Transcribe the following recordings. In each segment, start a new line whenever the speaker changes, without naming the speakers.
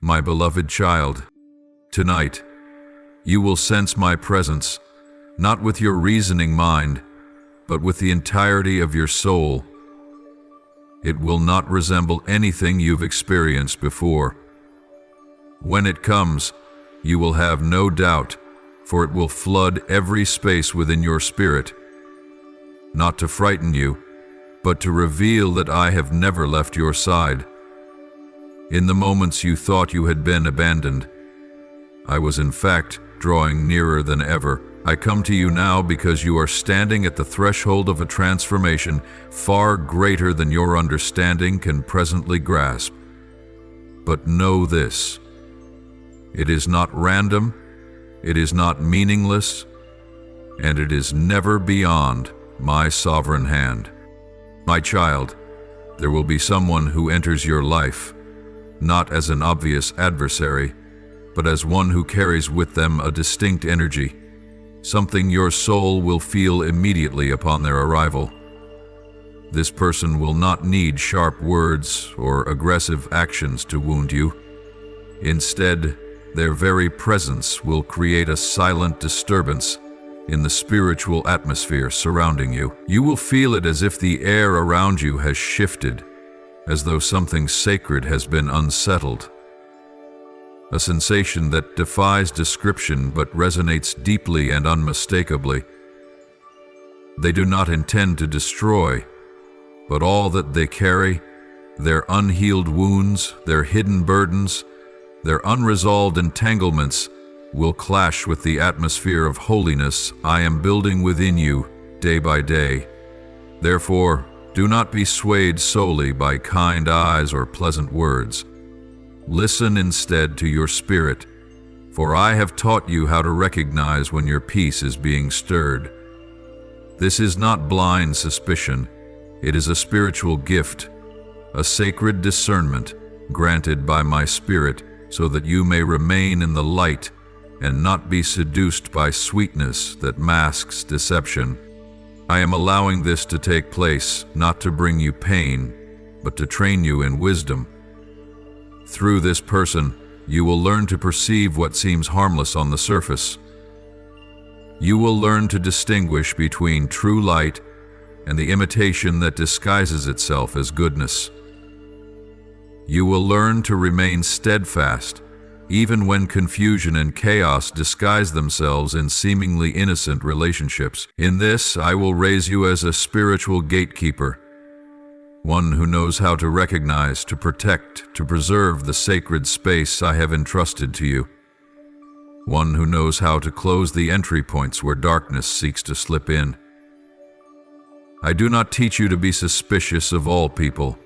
My beloved child, tonight, you will sense my presence, not with your reasoning mind, but with the entirety of your soul. It will not resemble anything you've experienced before. When it comes, you will have no doubt, for it will flood every space within your spirit, not to frighten you, but to reveal that I have never left your side. In the moments you thought you had been abandoned, I was in fact drawing nearer than ever. I come to you now because you are standing at the threshold of a transformation far greater than your understanding can presently grasp. But know this: it is not random, it is not meaningless, and it is never beyond my sovereign hand. My child, there will be someone who enters your life, not as an obvious adversary, but as one who carries with them a distinct energy, something your soul will feel immediately upon their arrival. This person will not need sharp words or aggressive actions to wound you. Instead, their very presence will create a silent disturbance in the spiritual atmosphere surrounding you. You will feel it as if the air around you has shifted, as though something sacred has been unsettled. A sensation that defies description but resonates deeply and unmistakably. They do not intend to destroy, but all that they carry, their unhealed wounds, their hidden burdens, their unresolved entanglements, will clash with the atmosphere of holiness I am building within you day by day. Therefore, do not be swayed solely by kind eyes or pleasant words. Listen instead to your spirit, for I have taught you how to recognize when your peace is being stirred. This is not blind suspicion, it is a spiritual gift, a sacred discernment granted by my Spirit so that you may remain in the light and not be seduced by sweetness that masks deception. I am allowing this to take place not to bring you pain, but to train you in wisdom. Through this person, you will learn to perceive what seems harmless on the surface. You will learn to distinguish between true light and the imitation that disguises itself as goodness. You will learn to remain steadfast, even when confusion and chaos disguise themselves in seemingly innocent relationships. In this, I will raise you as a spiritual gatekeeper, one who knows how to recognize, to protect, to preserve the sacred space I have entrusted to you. One who knows how to close the entry points where darkness seeks to slip in. I do not teach you to be suspicious of all people,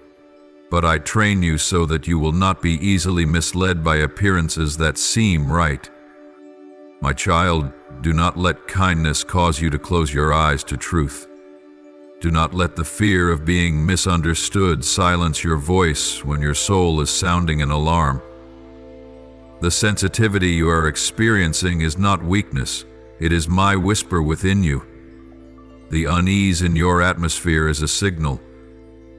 but I train you so that you will not be easily misled by appearances that seem right. My child, do not let kindness cause you to close your eyes to truth. Do not let the fear of being misunderstood silence your voice when your soul is sounding an alarm. The sensitivity you are experiencing is not weakness, it is my whisper within you. The unease in your atmosphere is a signal.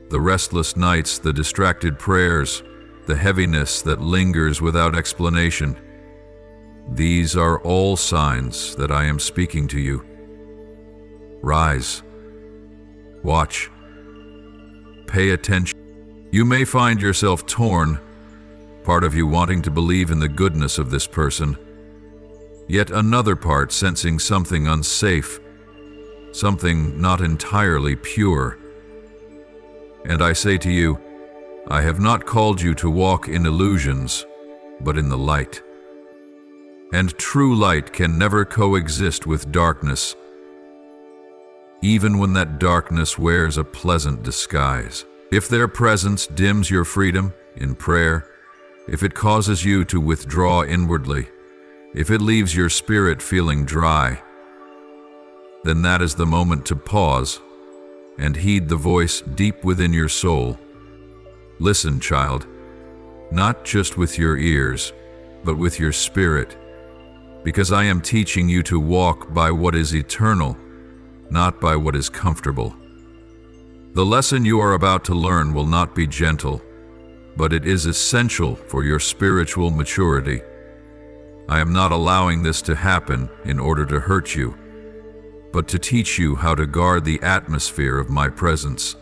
The restless nights, the distracted prayers, the heaviness that lingers without explanation. These are all signs that I am speaking to you. Rise. Watch. Pay attention. You may find yourself torn, part of you wanting to believe in the goodness of this person, yet another part sensing something unsafe, something not entirely pure. And I say to you, I have not called you to walk in illusions, but in the light. And true light can never coexist with darkness, even when that darkness wears a pleasant disguise. If their presence dims your freedom in prayer, if it causes you to withdraw inwardly, if it leaves your spirit feeling dry, then that is the moment to pause and heed the voice deep within your soul. Listen, child, not just with your ears, but with your spirit, because I am teaching you to walk by what is eternal, not by what is comfortable. The lesson you are about to learn will not be gentle. but it is essential for your spiritual maturity. I am not allowing this to happen in order to hurt you, but to teach you how to guard the atmosphere of my presence.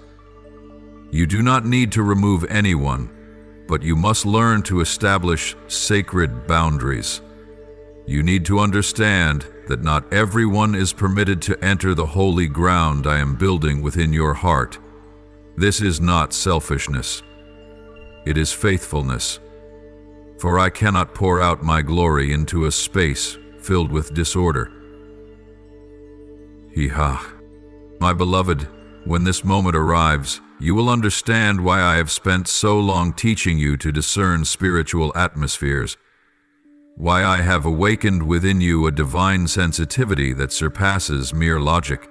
You do not need to remove anyone, but you must learn to establish sacred boundaries. You need to understand that not everyone is permitted to enter the holy ground I am building within your heart. This is not selfishness. It is faithfulness. For I cannot pour out my glory into a space filled with disorder. My beloved, when this moment arrives, you will understand why I have spent so long teaching you to discern spiritual atmospheres, why I have awakened within you a divine sensitivity that surpasses mere logic.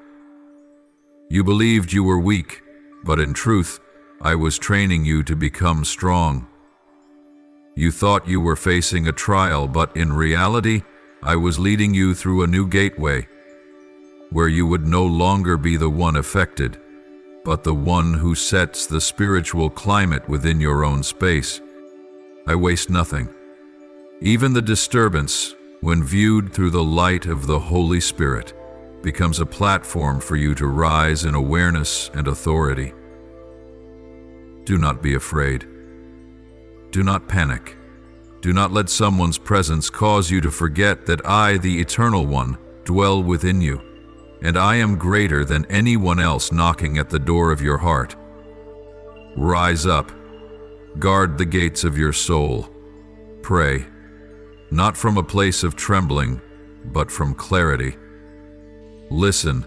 You believed you were weak, but in truth, I was training you to become strong. You thought you were facing a trial, but in reality, I was leading you through a new gateway, where you would no longer be the one affected, but the one who sets the spiritual climate within your own space. I waste nothing. Even the disturbance, when viewed through the light of the Holy Spirit, becomes a platform for you to rise in awareness and authority. Do not be afraid. Do not panic. Do not let someone's presence cause you to forget that I, the Eternal One, dwell within you, and I am greater than anyone else knocking at the door of your heart. Rise up. Guard the gates of your soul. Pray, not from a place of trembling, but from clarity. Listen,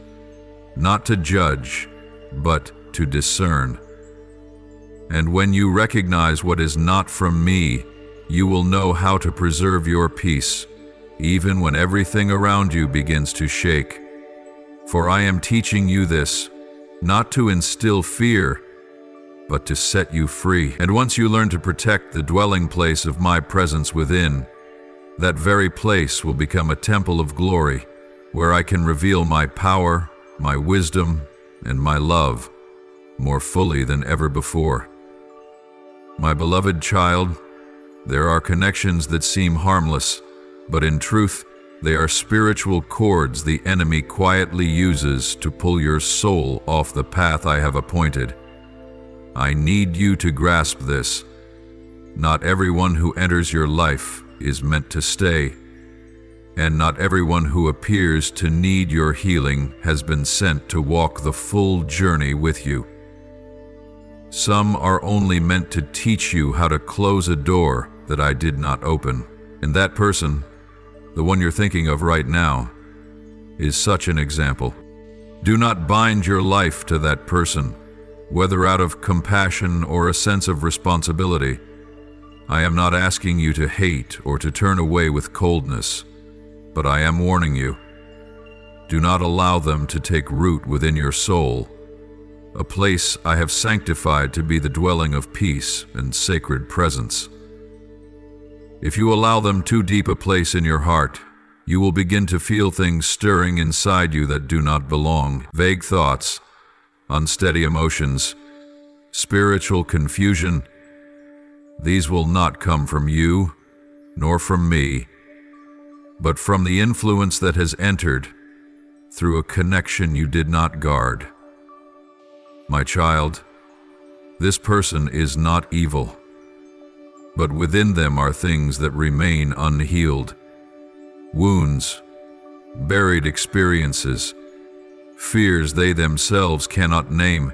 not to judge, but to discern. And when you recognize what is not from me, you will know how to preserve your peace, even when everything around you begins to shake. For I am teaching you this, not to instill fear, but to set you free. And once you learn to protect the dwelling place of my presence within, that very place will become a temple of glory, where I can reveal my power, my wisdom, and my love more fully than ever before. My beloved child, there are connections that seem harmless, but in truth, they are spiritual cords the enemy quietly uses to pull your soul off the path I have appointed. I need you to grasp this. Not everyone who enters your life is meant to stay, and not everyone who appears to need your healing has been sent to walk the full journey with you. Some are only meant to teach you how to close a door that I did not open, and that person, the one you're thinking of right now, is such an example. Do not bind your life to that person, whether out of compassion or a sense of responsibility. I am not asking you to hate or to turn away with coldness, but I am warning you. Do not allow them to take root within your soul, a place I have sanctified to be the dwelling of peace and sacred presence. If you allow them too deep a place in your heart, you will begin to feel things stirring inside you that do not belong. Vague thoughts, unsteady emotions, spiritual confusion. These will not come from you, nor from me, but from the influence that has entered through a connection you did not guard. My child, this person is not evil, but within them are things that remain unhealed. Wounds, buried experiences, fears they themselves cannot name.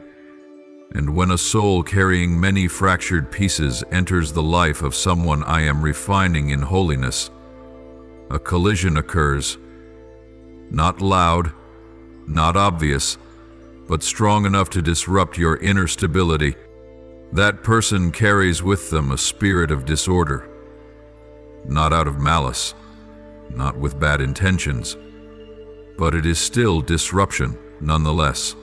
And when a soul carrying many fractured pieces enters the life of someone I am refining in holiness, a collision occurs, not loud, not obvious, but strong enough to disrupt your inner stability. That person carries with them a spirit of disorder, not out of malice, not with bad intentions, but it is still disruption nonetheless.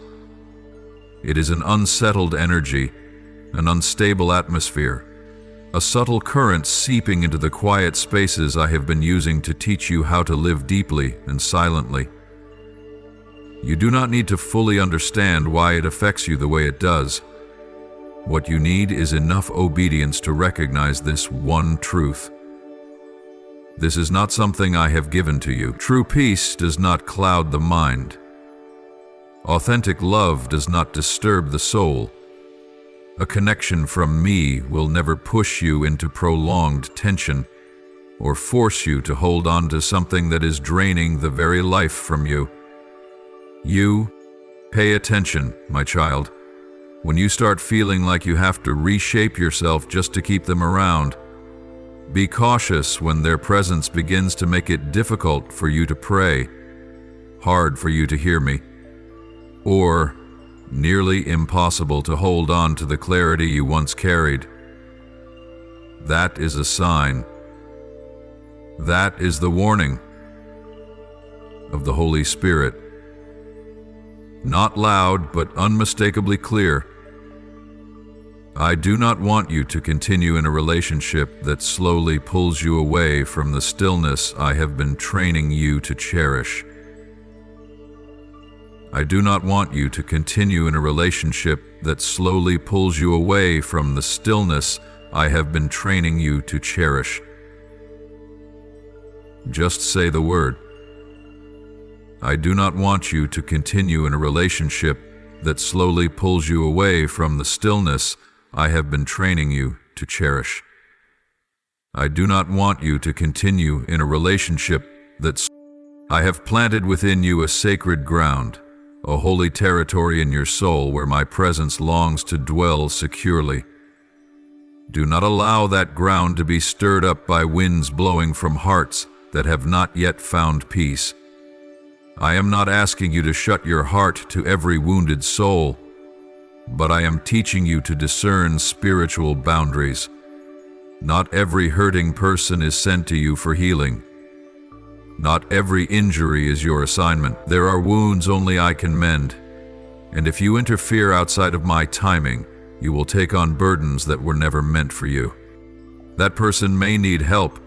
It is an unsettled energy, an unstable atmosphere, a subtle current seeping into the quiet spaces I have been using to teach you how to live deeply and silently. You do not need to fully understand why it affects you the way it does. What you need is enough obedience to recognize this one truth. This is not something I have given to you. True peace does not cloud the mind. Authentic love does not disturb the soul. A connection from me will never push you into prolonged tension or force you to hold on to something that is draining the very life from you. You, pay attention, my child. When you start feeling like you have to reshape yourself just to keep them around, be cautious when their presence begins to make it difficult for you to pray, hard for you to hear me, or nearly impossible to hold on to the clarity you once carried. That is a sign. That is the warning of the Holy Spirit. Not loud, but unmistakably clear. I do not want you to continue in a relationship that slowly pulls you away from the stillness I have been training you to cherish. I do not want you to continue in a relationship that slowly pulls you away from the stillness I have been training you to cherish. Just say the word. I do not want you to continue in a relationship that slowly pulls you away from the stillness I have been training you to cherish. I do not want you to continue in a relationship that I have planted within you a sacred ground, a holy territory in your soul where my presence longs to dwell securely. Do not allow that ground to be stirred up by winds blowing from hearts that have not yet found peace. I am not asking you to shut your heart to every wounded soul, but I am teaching you to discern spiritual boundaries. Not every hurting person is sent to you for healing. Not every injury is your assignment. There are wounds only I can mend, and if you interfere outside of my timing, you will take on burdens that were never meant for you. That person may need help,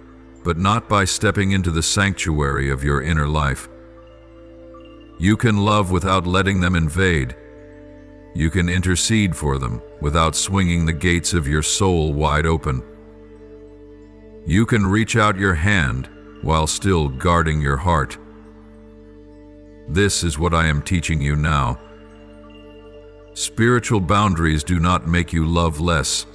but not by stepping into the sanctuary of your inner life. You can love without letting them invade. You can intercede for them without swinging the gates of your soul wide open. You can reach out your hand while still guarding your heart. This is what I am teaching you now. Spiritual boundaries do not make you love less.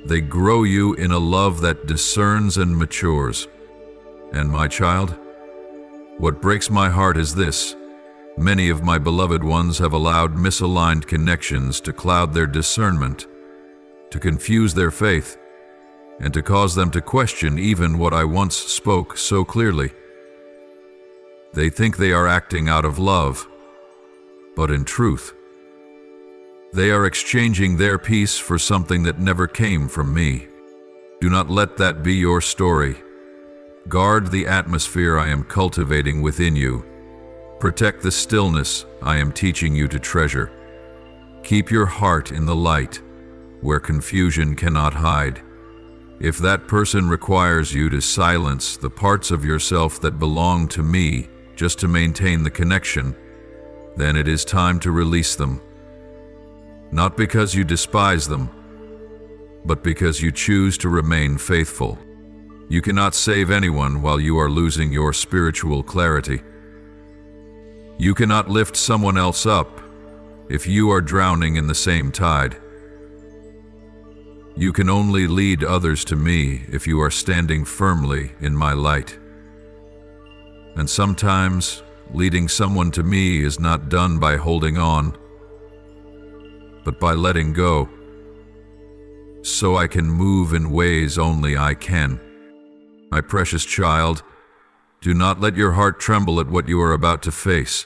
They grow you in a love that discerns and matures. And my child, what breaks my heart is this. Many of my beloved ones have allowed misaligned connections to cloud their discernment, to confuse their faith, and to cause them to question even what I once spoke so clearly. They think they are acting out of love, but in truth, they are exchanging their peace for something that never came from me. Do not let that be your story. Guard the atmosphere I am cultivating within you. Protect the stillness I am teaching you to treasure. Keep your heart in the light, where confusion cannot hide. If that person requires you to silence the parts of yourself that belong to me just to maintain the connection, then it is time to release them. Not because you despise them, but because you choose to remain faithful. You cannot save anyone while you are losing your spiritual clarity. You cannot lift someone else up if you are drowning in the same tide. You can only lead others to me if you are standing firmly in my light. And sometimes, leading someone to me is not done by holding on, but by letting go, so I can move in ways only I can. My precious child, do not let your heart tremble at what you are about to face.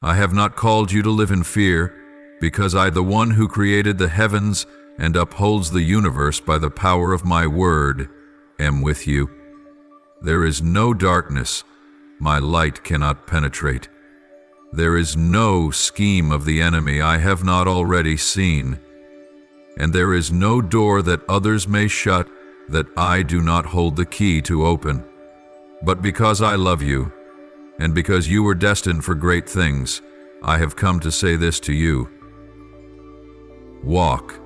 I have not called you to live in fear, because I, the one who created the heavens and upholds the universe by the power of my word, am with you. There is no darkness my light cannot penetrate. There is no scheme of the enemy I have not already seen, and there is no door that others may shut that I do not hold the key to open. But because I love you, and because you were destined for great things, I have come to say this to you. Walk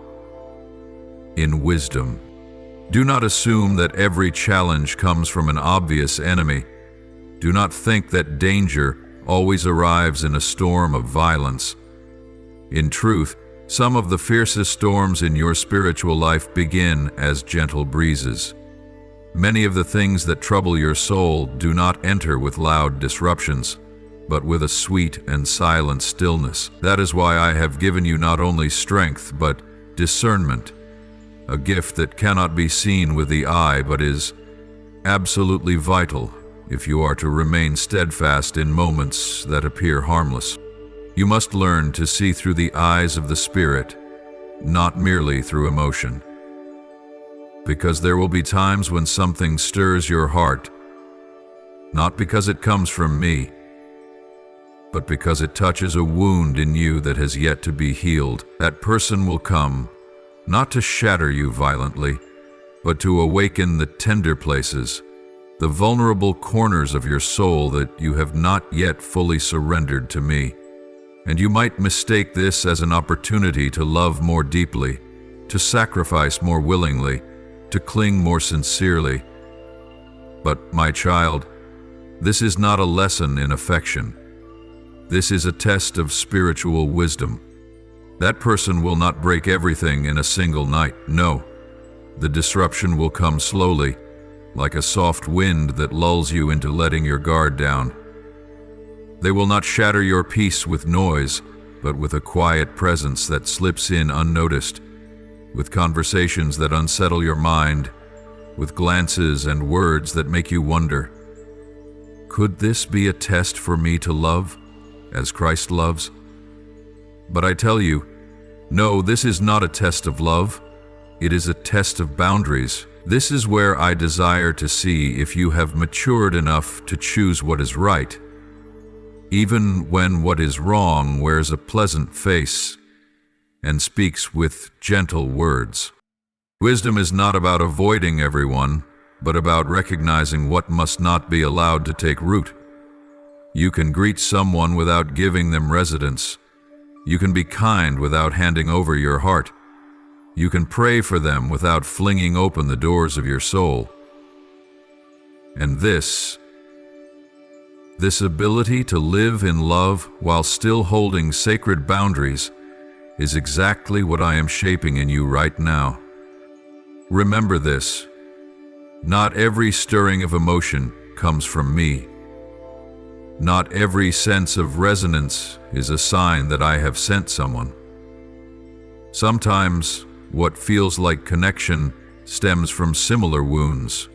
in wisdom. Do not assume that every challenge comes from an obvious enemy. Do not think that danger always arrives in a storm of violence. In truth, some of the fiercest storms in your spiritual life begin as gentle breezes. Many of the things that trouble your soul do not enter with loud disruptions, but with a sweet and silent stillness. That is why I have given you not only strength, but discernment, a gift that cannot be seen with the eye, but is absolutely vital if you are to remain steadfast in moments that appear harmless. You must learn to see through the eyes of the Spirit, not merely through emotion. Because there will be times when something stirs your heart, not because it comes from me, but because it touches a wound in you that has yet to be healed. That person will come, not to shatter you violently, but to awaken the tender places, the vulnerable corners of your soul that you have not yet fully surrendered to me. And you might mistake this as an opportunity to love more deeply, to sacrifice more willingly, to cling more sincerely. But, my child, this is not a lesson in affection. This is a test of spiritual wisdom. That person will not break everything in a single night. No, the disruption will come slowly, like a soft wind that lulls you into letting your guard down. They will not shatter your peace with noise, but with a quiet presence that slips in unnoticed, with conversations that unsettle your mind, with glances and words that make you wonder, could this be a test for me to love as Christ loves? But I tell you, no, this is not a test of love. It is a test of boundaries. This is where I desire to see if you have matured enough to choose what is right, even when what is wrong wears a pleasant face and speaks with gentle words. Wisdom is not about avoiding everyone, but about recognizing what must not be allowed to take root. You can greet someone without giving them residence. You can be kind without handing over your heart. You can pray for them without flinging open the doors of your soul. And this ability to live in love while still holding sacred boundaries is exactly what I am shaping in you right now. Remember this: not every stirring of emotion comes from me. Not every sense of resonance is a sign that I have sent someone. Sometimes what feels like connection stems from similar wounds,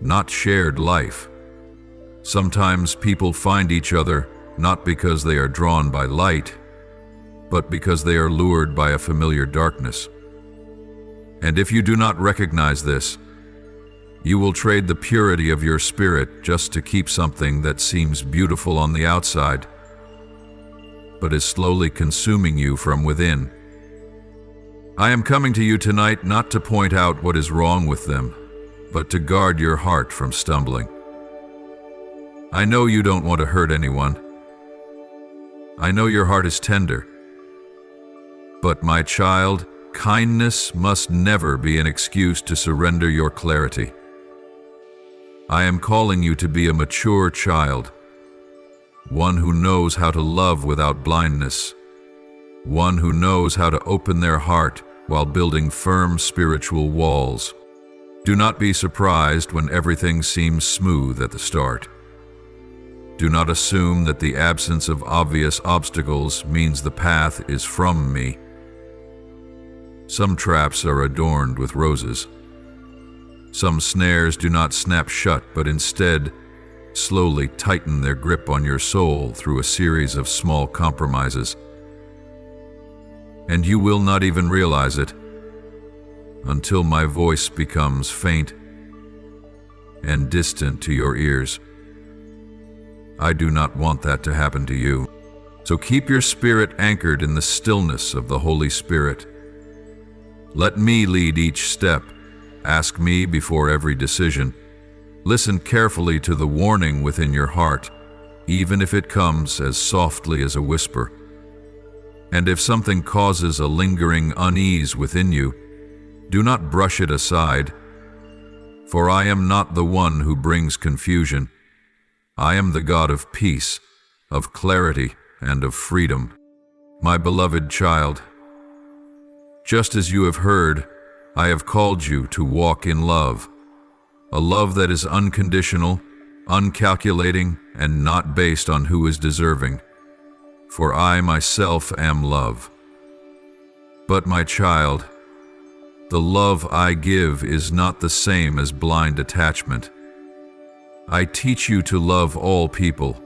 not shared life. Sometimes people find each other not because they are drawn by light, but because they are lured by a familiar darkness. And if you do not recognize this, you will trade the purity of your spirit just to keep something that seems beautiful on the outside, but is slowly consuming you from within. I am coming to you tonight not to point out what is wrong with them, but to guard your heart from stumbling. I know you don't want to hurt anyone. I know your heart is tender. But my child, kindness must never be an excuse to surrender your clarity. I am calling you to be a mature child, one who knows how to love without blindness, one who knows how to open their heart while building firm spiritual walls. Do not be surprised when everything seems smooth at the start. Do not assume that the absence of obvious obstacles means the path is from me. Some traps are adorned with roses. Some snares do not snap shut, but instead slowly tighten their grip on your soul through a series of small compromises. And you will not even realize it until my voice becomes faint and distant to your ears. I do not want that to happen to you. So keep your spirit anchored in the stillness of the Holy Spirit. Let me lead each step. Ask me before every decision. Listen carefully to the warning within your heart, even if it comes as softly as a whisper. And if something causes a lingering unease within you, do not brush it aside, for I am not the one who brings confusion. I am the God of peace, of clarity, and of freedom. My beloved child, just as you have heard, I have called you to walk in love, a love that is unconditional, uncalculating, and not based on who is deserving. For I myself am love. But my child, the love I give is not the same as blind attachment. I teach you to love all people,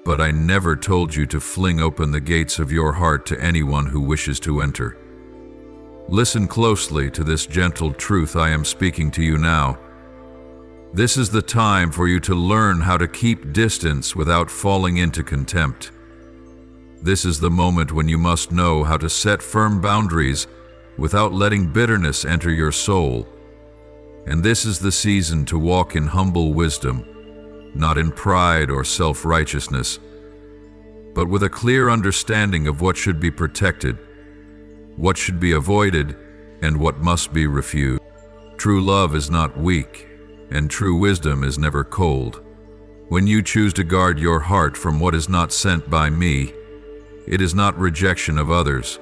but I never told you to fling open the gates of your heart to anyone who wishes to enter. Listen closely to this gentle truth I am speaking to you now. This is the time for you to learn how to keep distance without falling into contempt. This is the moment when you must know how to set firm boundaries without letting bitterness enter your soul. And this is the season to walk in humble wisdom, not in pride or self-righteousness, but with a clear understanding of what should be protected, what should be avoided, and what must be refused. True love is not weak, and true wisdom is never cold. When you choose to guard your heart from what is not sent by me, it is not rejection of others.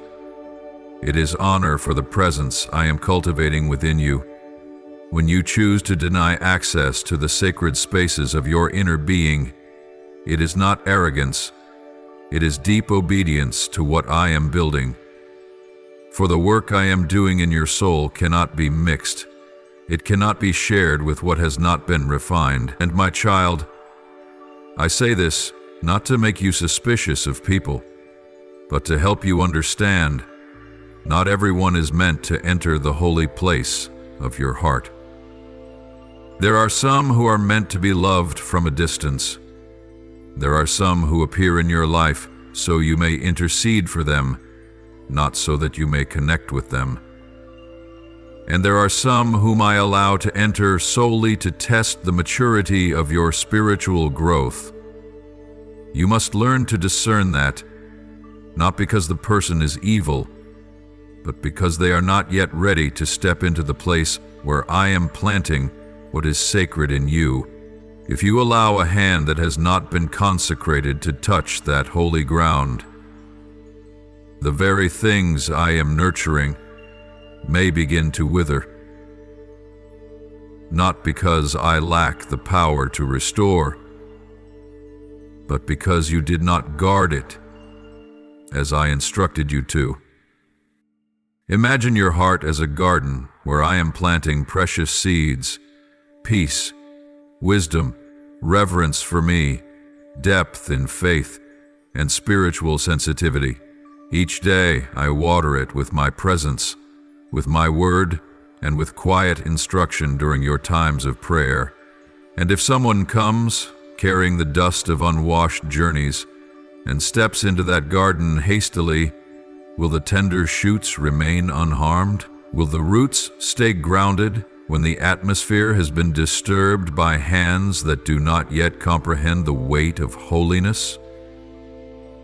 It is honor for the presence I am cultivating within you. When you choose to deny access to the sacred spaces of your inner being, it is not arrogance. It is deep obedience to what I am building. For the work I am doing in your soul cannot be mixed. It cannot be shared with what has not been refined. And my child, I say this not to make you suspicious of people, but to help you understand, not everyone is meant to enter the holy place of your heart. There are some who are meant to be loved from a distance. There are some who appear in your life so you may intercede for them, not so that you may connect with them. And there are some whom I allow to enter solely to test the maturity of your spiritual growth. You must learn to discern that, not because the person is evil, but because they are not yet ready to step into the place where I am planting what is sacred in you. If you allow a hand that has not been consecrated to touch that holy ground, the very things I am nurturing may begin to wither. Not because I lack the power to restore, but because you did not guard it as I instructed you to. Imagine your heart as a garden where I am planting precious seeds, peace, wisdom, reverence for me, depth in faith, and spiritual sensitivity. Each day I water it with my presence, with my word, and with quiet instruction during your times of prayer. And if someone comes, carrying the dust of unwashed journeys, and steps into that garden hastily, will the tender shoots remain unharmed? Will the roots stay grounded when the atmosphere has been disturbed by hands that do not yet comprehend the weight of holiness?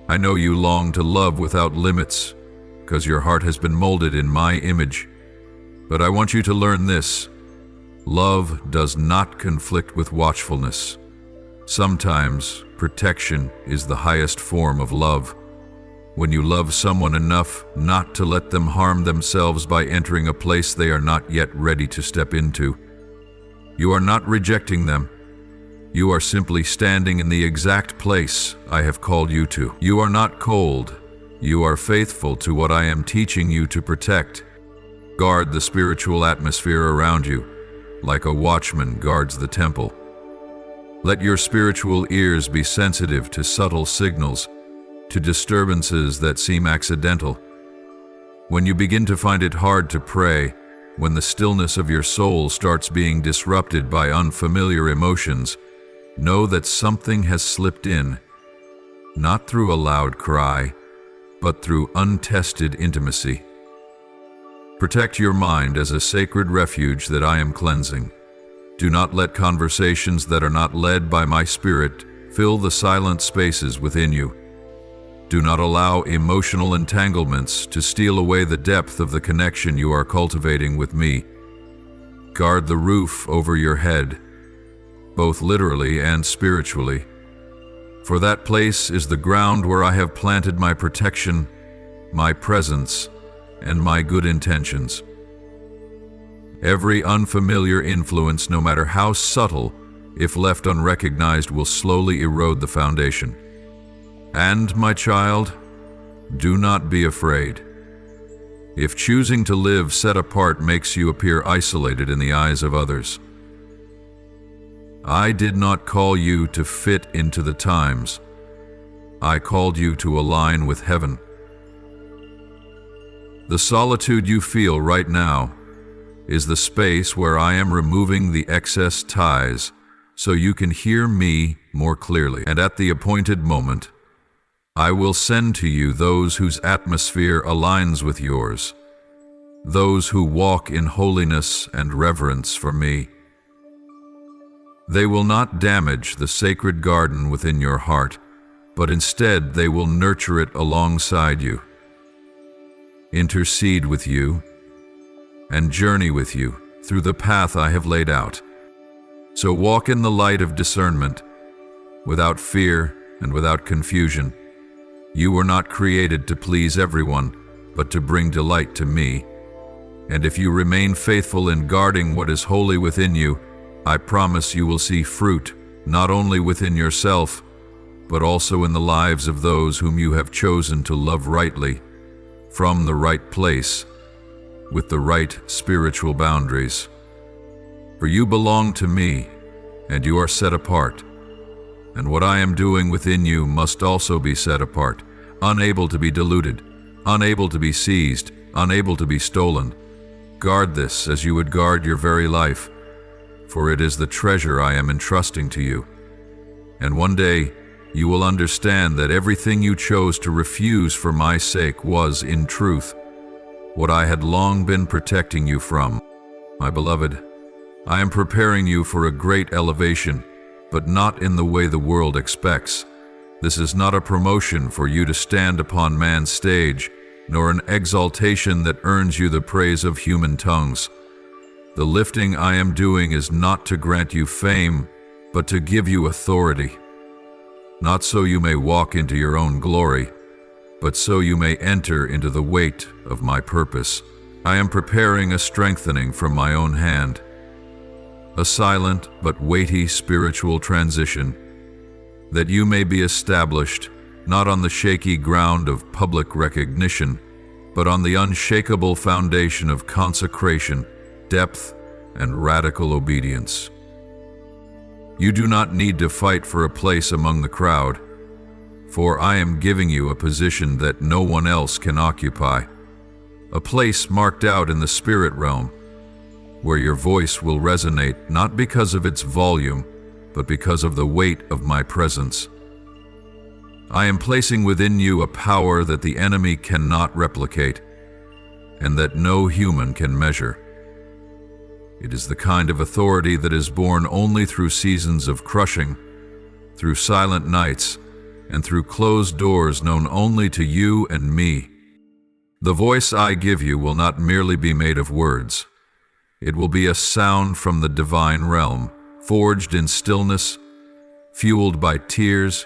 I know you long to love without limits, because your heart has been molded in my image. But I want you to learn this: love does not conflict with watchfulness. Sometimes protection is the highest form of love. When you love someone enough not to let them harm themselves by entering a place they are not yet ready to step into, you are not rejecting them. You are simply standing in the exact place I have called you to. You are not cold. You are faithful to what I am teaching you to protect. Guard the spiritual atmosphere around you, like a watchman guards the temple. Let your spiritual ears be sensitive to subtle signals, to disturbances that seem accidental. When you begin to find it hard to pray, when the stillness of your soul starts being disrupted by unfamiliar emotions, know that something has slipped in, not through a loud cry, but through untested intimacy. Protect your mind as a sacred refuge that I am cleansing. Do not let conversations that are not led by my Spirit fill the silent spaces within you. Do not allow emotional entanglements to steal away the depth of the connection you are cultivating with me. Guard the roof over your head, both literally and spiritually, for that place is the ground where I have planted my protection, my presence, and my good intentions. Every unfamiliar influence, no matter how subtle, if left unrecognized, will slowly erode the foundation. And, my child, do not be afraid. If choosing to live set apart makes you appear isolated in the eyes of others, I did not call you to fit into the times. I called you to align with heaven. The solitude you feel right now is the space where I am removing the excess ties so you can hear me more clearly. And at the appointed moment, I will send to you those whose atmosphere aligns with yours, those who walk in holiness and reverence for me. They will not damage the sacred garden within your heart, but instead they will nurture it alongside you, intercede with you, and journey with you through the path I have laid out. So walk in the light of discernment, without fear and without confusion. You were not created to please everyone, but to bring delight to me. And if you remain faithful in guarding what is holy within you, I promise you will see fruit, not only within yourself, but also in the lives of those whom you have chosen to love rightly, from the right place, with the right spiritual boundaries. For you belong to me, and you are set apart. And what I am doing within you must also be set apart, unable to be diluted, unable to be seized, unable to be stolen. Guard this as you would guard your very life, for it is the treasure I am entrusting to you. And one day, you will understand that everything you chose to refuse for my sake was, in truth, what I had long been protecting you from. My beloved, I am preparing you for a great elevation, but not in the way the world expects. This is not a promotion for you to stand upon man's stage, nor an exaltation that earns you the praise of human tongues. The lifting I am doing is not to grant you fame, but to give you authority. Not so you may walk into your own glory, but so you may enter into the weight of my purpose. I am preparing a strengthening from my own hand, a silent but weighty spiritual transition, that you may be established not on the shaky ground of public recognition, but on the unshakable foundation of consecration, depth, and radical obedience. You do not need to fight for a place among the crowd, for I am giving you a position that no one else can occupy, a place marked out in the spirit realm, where your voice will resonate not because of its volume, but because of the weight of my presence. I am placing within you a power that the enemy cannot replicate, and that no human can measure. It is the kind of authority that is born only through seasons of crushing, through silent nights, and through closed doors known only to you and me. The voice I give you will not merely be made of words. It will be a sound from the divine realm, forged in stillness, fueled by tears,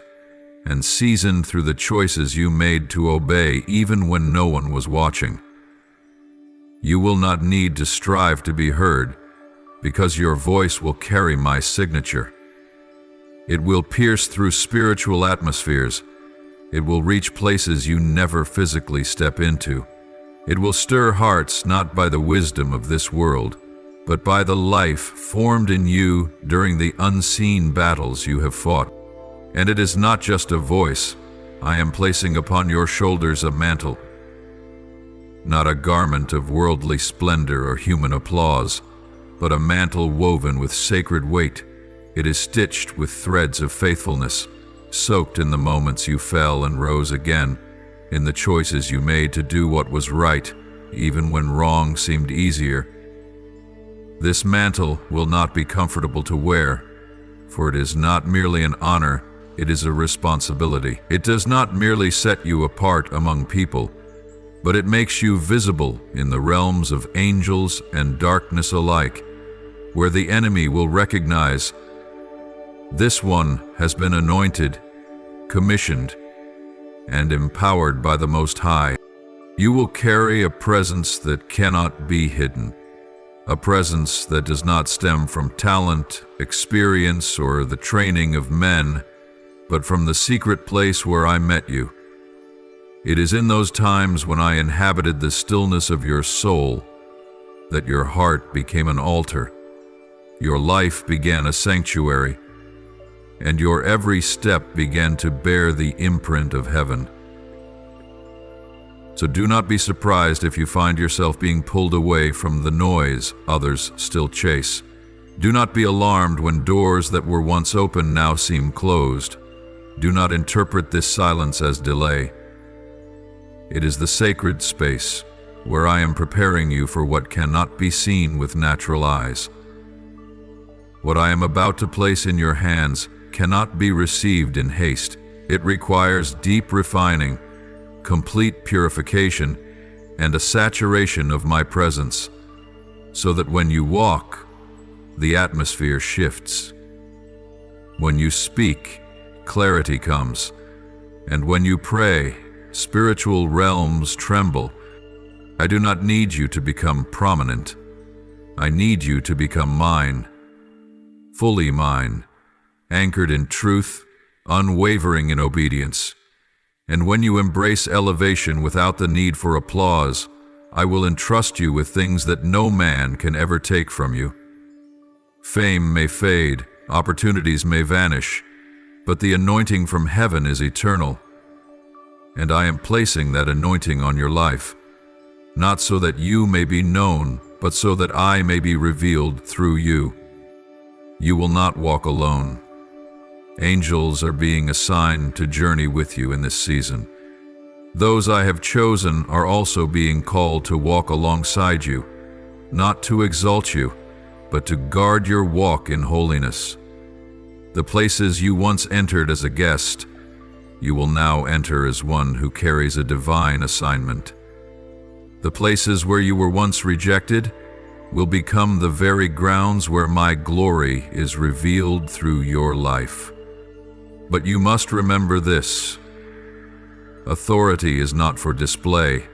and seasoned through the choices you made to obey even when no one was watching. You will not need to strive to be heard, because your voice will carry my signature. It will pierce through spiritual atmospheres. It will reach places you never physically step into. It will stir hearts not by the wisdom of this world, but by the life formed in you during the unseen battles you have fought. And it is not just a voice. I am placing upon your shoulders a mantle, not a garment of worldly splendor or human applause, but a mantle woven with sacred weight. It is stitched with threads of faithfulness, soaked in the moments you fell and rose again, in the choices you made to do what was right, even when wrong seemed easier. This mantle will not be comfortable to wear, for it is not merely an honor, it is a responsibility. It does not merely set you apart among people, but it makes you visible in the realms of angels and darkness alike, where the enemy will recognize this one has been anointed, commissioned, and empowered by the Most High. You will carry a presence that cannot be hidden, a presence that does not stem from talent, experience, or the training of men, but from the secret place where I met you. It is in those times when I inhabited the stillness of your soul that your heart became an altar, your life began a sanctuary, and your every step began to bear the imprint of heaven. So do not be surprised if you find yourself being pulled away from the noise others still chase. Do not be alarmed when doors that were once open now seem closed. Do not interpret this silence as delay. It is the sacred space where I am preparing you for what cannot be seen with natural eyes. What I am about to place in your hands cannot be received in haste. It requires deep refining, complete purification, and a saturation of my presence, so that when you walk, the atmosphere shifts. When you speak, clarity comes, and when you pray, spiritual realms tremble. I do not need you to become prominent. I need you to become mine, fully mine, anchored in truth, unwavering in obedience. And when you embrace elevation without the need for applause, I will entrust you with things that no man can ever take from you. Fame may fade, opportunities may vanish, but the anointing from heaven is eternal. And I am placing that anointing on your life, not so that you may be known, but so that I may be revealed through you. You will not walk alone. Angels are being assigned to journey with you in this season. Those I have chosen are also being called to walk alongside you, not to exalt you, but to guard your walk in holiness. The places you once entered as a guest, you will now enter as one who carries a divine assignment. The places where you were once rejected will become the very grounds where my glory is revealed through your life. But you must remember this: authority is not for display,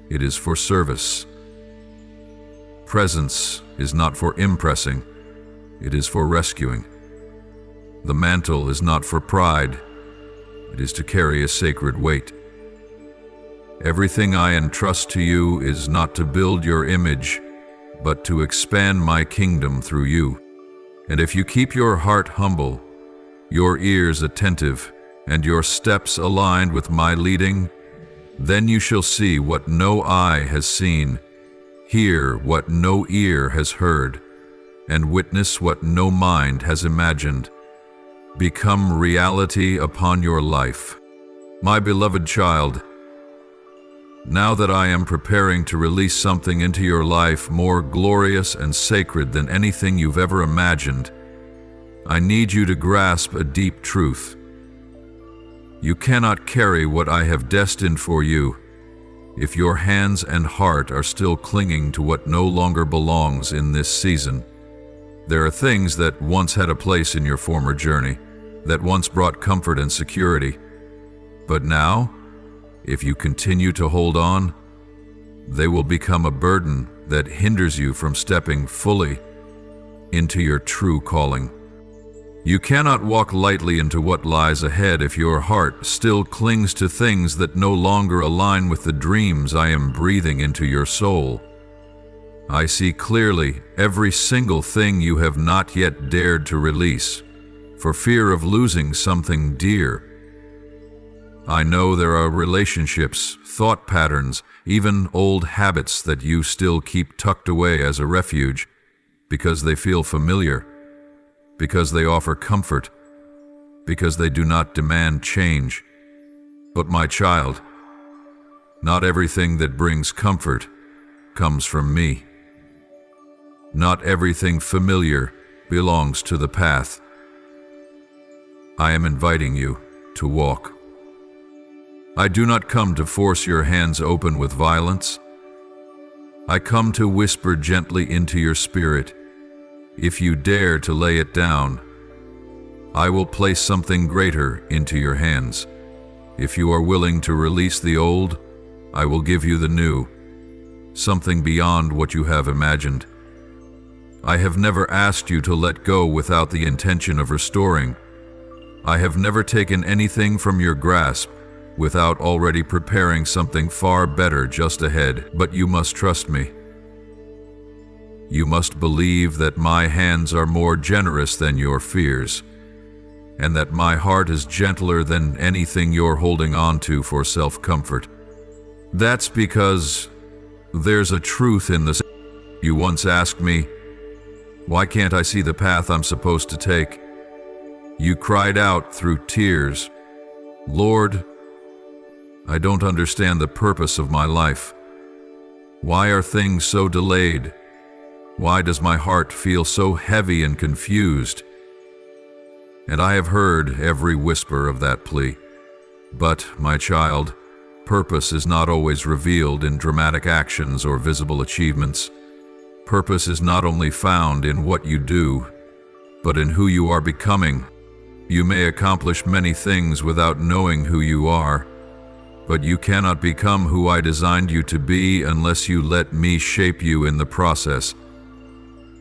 it is for service. Presence is not for impressing, it is for rescuing. The mantle is not for pride, it is to carry a sacred weight. Everything I entrust to you is not to build your image, but to expand my kingdom through you. And if you keep your heart humble, your ears attentive, and your steps aligned with my leading, then you shall see what no eye has seen, hear what no ear has heard, and witness what no mind has imagined, become reality upon your life. My beloved child, now that I am preparing to release something into your life more glorious and sacred than anything you've ever imagined, I need you to grasp a deep truth. You cannot carry what I have destined for you if your hands and heart are still clinging to what no longer belongs in this season. There are things that once had a place in your former journey, that once brought comfort and security. But now, if you continue to hold on, they will become a burden that hinders you from stepping fully into your true calling. You cannot walk lightly into what lies ahead if your heart still clings to things that no longer align with the dreams I am breathing into your soul. I see clearly every single thing you have not yet dared to release, for fear of losing something dear. I know there are relationships, thought patterns, even old habits that you still keep tucked away as a refuge because they feel familiar, because they offer comfort, because they do not demand change. But my child, not everything that brings comfort comes from me. Not everything familiar belongs to the path. I am inviting you to walk. I do not come to force your hands open with violence. I come to whisper gently into your spirit. If you dare to lay it down, I will place something greater into your hands. If you are willing to release the old, I will give you the new, something beyond what you have imagined. I have never asked you to let go without the intention of restoring. I have never taken anything from your grasp without already preparing something far better just ahead, but you must trust me. You must believe that my hands are more generous than your fears, and that my heart is gentler than anything you're holding on to for self-comfort. That's because there's a truth in this. You once asked me, why can't I see the path I'm supposed to take? You cried out through tears, Lord, I don't understand the purpose of my life. Why are things so delayed? Why does my heart feel so heavy and confused? And I have heard every whisper of that plea. But, my child, purpose is not always revealed in dramatic actions or visible achievements. Purpose is not only found in what you do, but in who you are becoming. You may accomplish many things without knowing who you are, but you cannot become who I designed you to be unless you let me shape you in the process.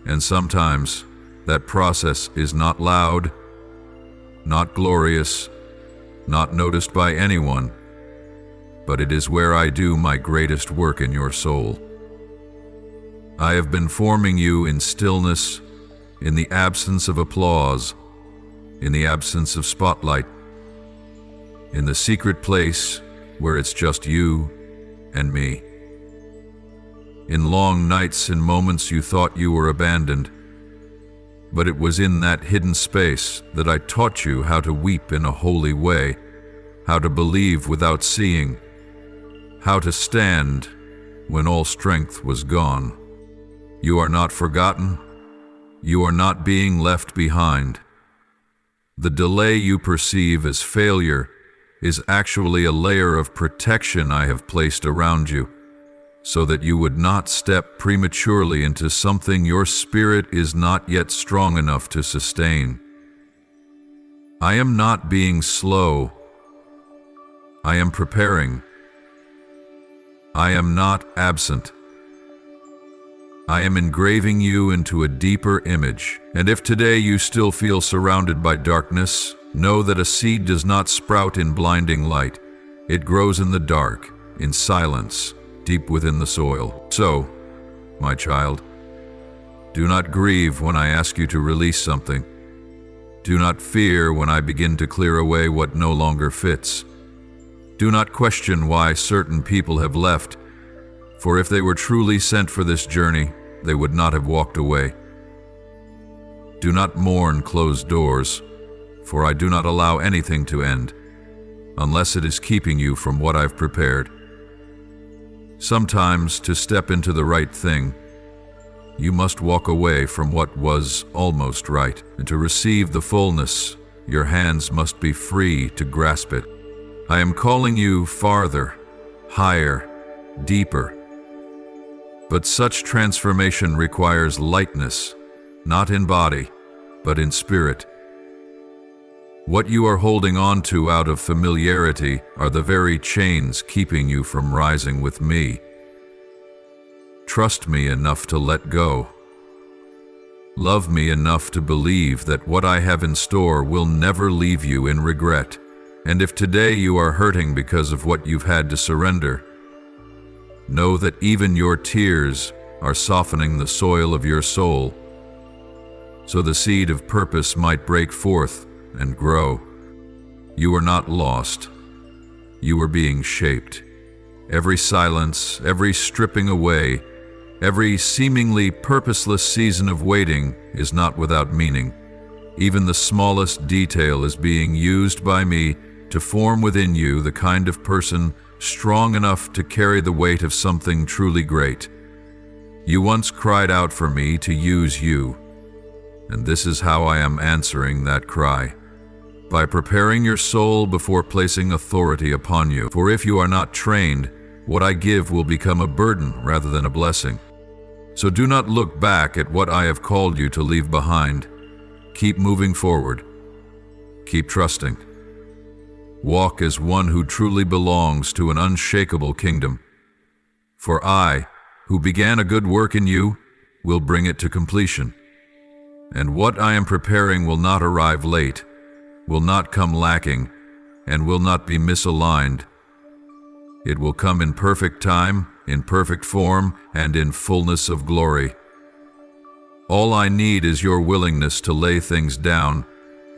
And sometimes that process is not loud, not glorious, not noticed by anyone, but it is where I do my greatest work in your soul. I have been forming you in stillness, in the absence of applause, in the absence of spotlight, in the secret place where it's just you and me. In long nights and moments you thought you were abandoned, but it was in that hidden space that I taught you how to weep in a holy way, how to believe without seeing, how to stand when all strength was gone. You are not forgotten. You are not being left behind. The delay you perceive as failure is actually a layer of protection I have placed around you, so that you would not step prematurely into something your spirit is not yet strong enough to sustain. I am not being slow. I am preparing. I am not absent. I am engraving you into a deeper image, and if today you still feel surrounded by darkness, know that a seed does not sprout in blinding light. It grows in the dark, in silence, deep within the soil. So, my child, do not grieve when I ask you to release something. Do not fear when I begin to clear away what no longer fits. Do not question why certain people have left, for if they were truly sent for this journey, they would not have walked away. Do not mourn closed doors, for I do not allow anything to end, unless it is keeping you from what I've prepared. Sometimes, to step into the right thing, you must walk away from what was almost right, and to receive the fullness, your hands must be free to grasp it. I am calling you farther, higher, deeper. But such transformation requires lightness, not in body, but in spirit. What you are holding on to out of familiarity are the very chains keeping you from rising with me. Trust me enough to let go. Love me enough to believe that what I have in store will never leave you in regret. And if today you are hurting because of what you've had to surrender, know that even your tears are softening the soil of your soul, so the seed of purpose might break forth and grow. You are not lost. You are being shaped. Every silence, every stripping away, every seemingly purposeless season of waiting is not without meaning. Even the smallest detail is being used by me to form within you the kind of person strong enough to carry the weight of something truly great. You once cried out for me to use you, and this is how I am answering that cry. by preparing your soul before placing authority upon you. For if you are not trained, what I give will become a burden rather than a blessing. So do not look back at what I have called you to leave behind. Keep moving forward. Keep trusting. Walk as one who truly belongs to an unshakable kingdom. For I, who began a good work in you, will bring it to completion. And what I am preparing will not arrive late, will not come lacking, and will not be misaligned. It will come in perfect time, in perfect form, and in fullness of glory. All I need is your willingness to lay things down,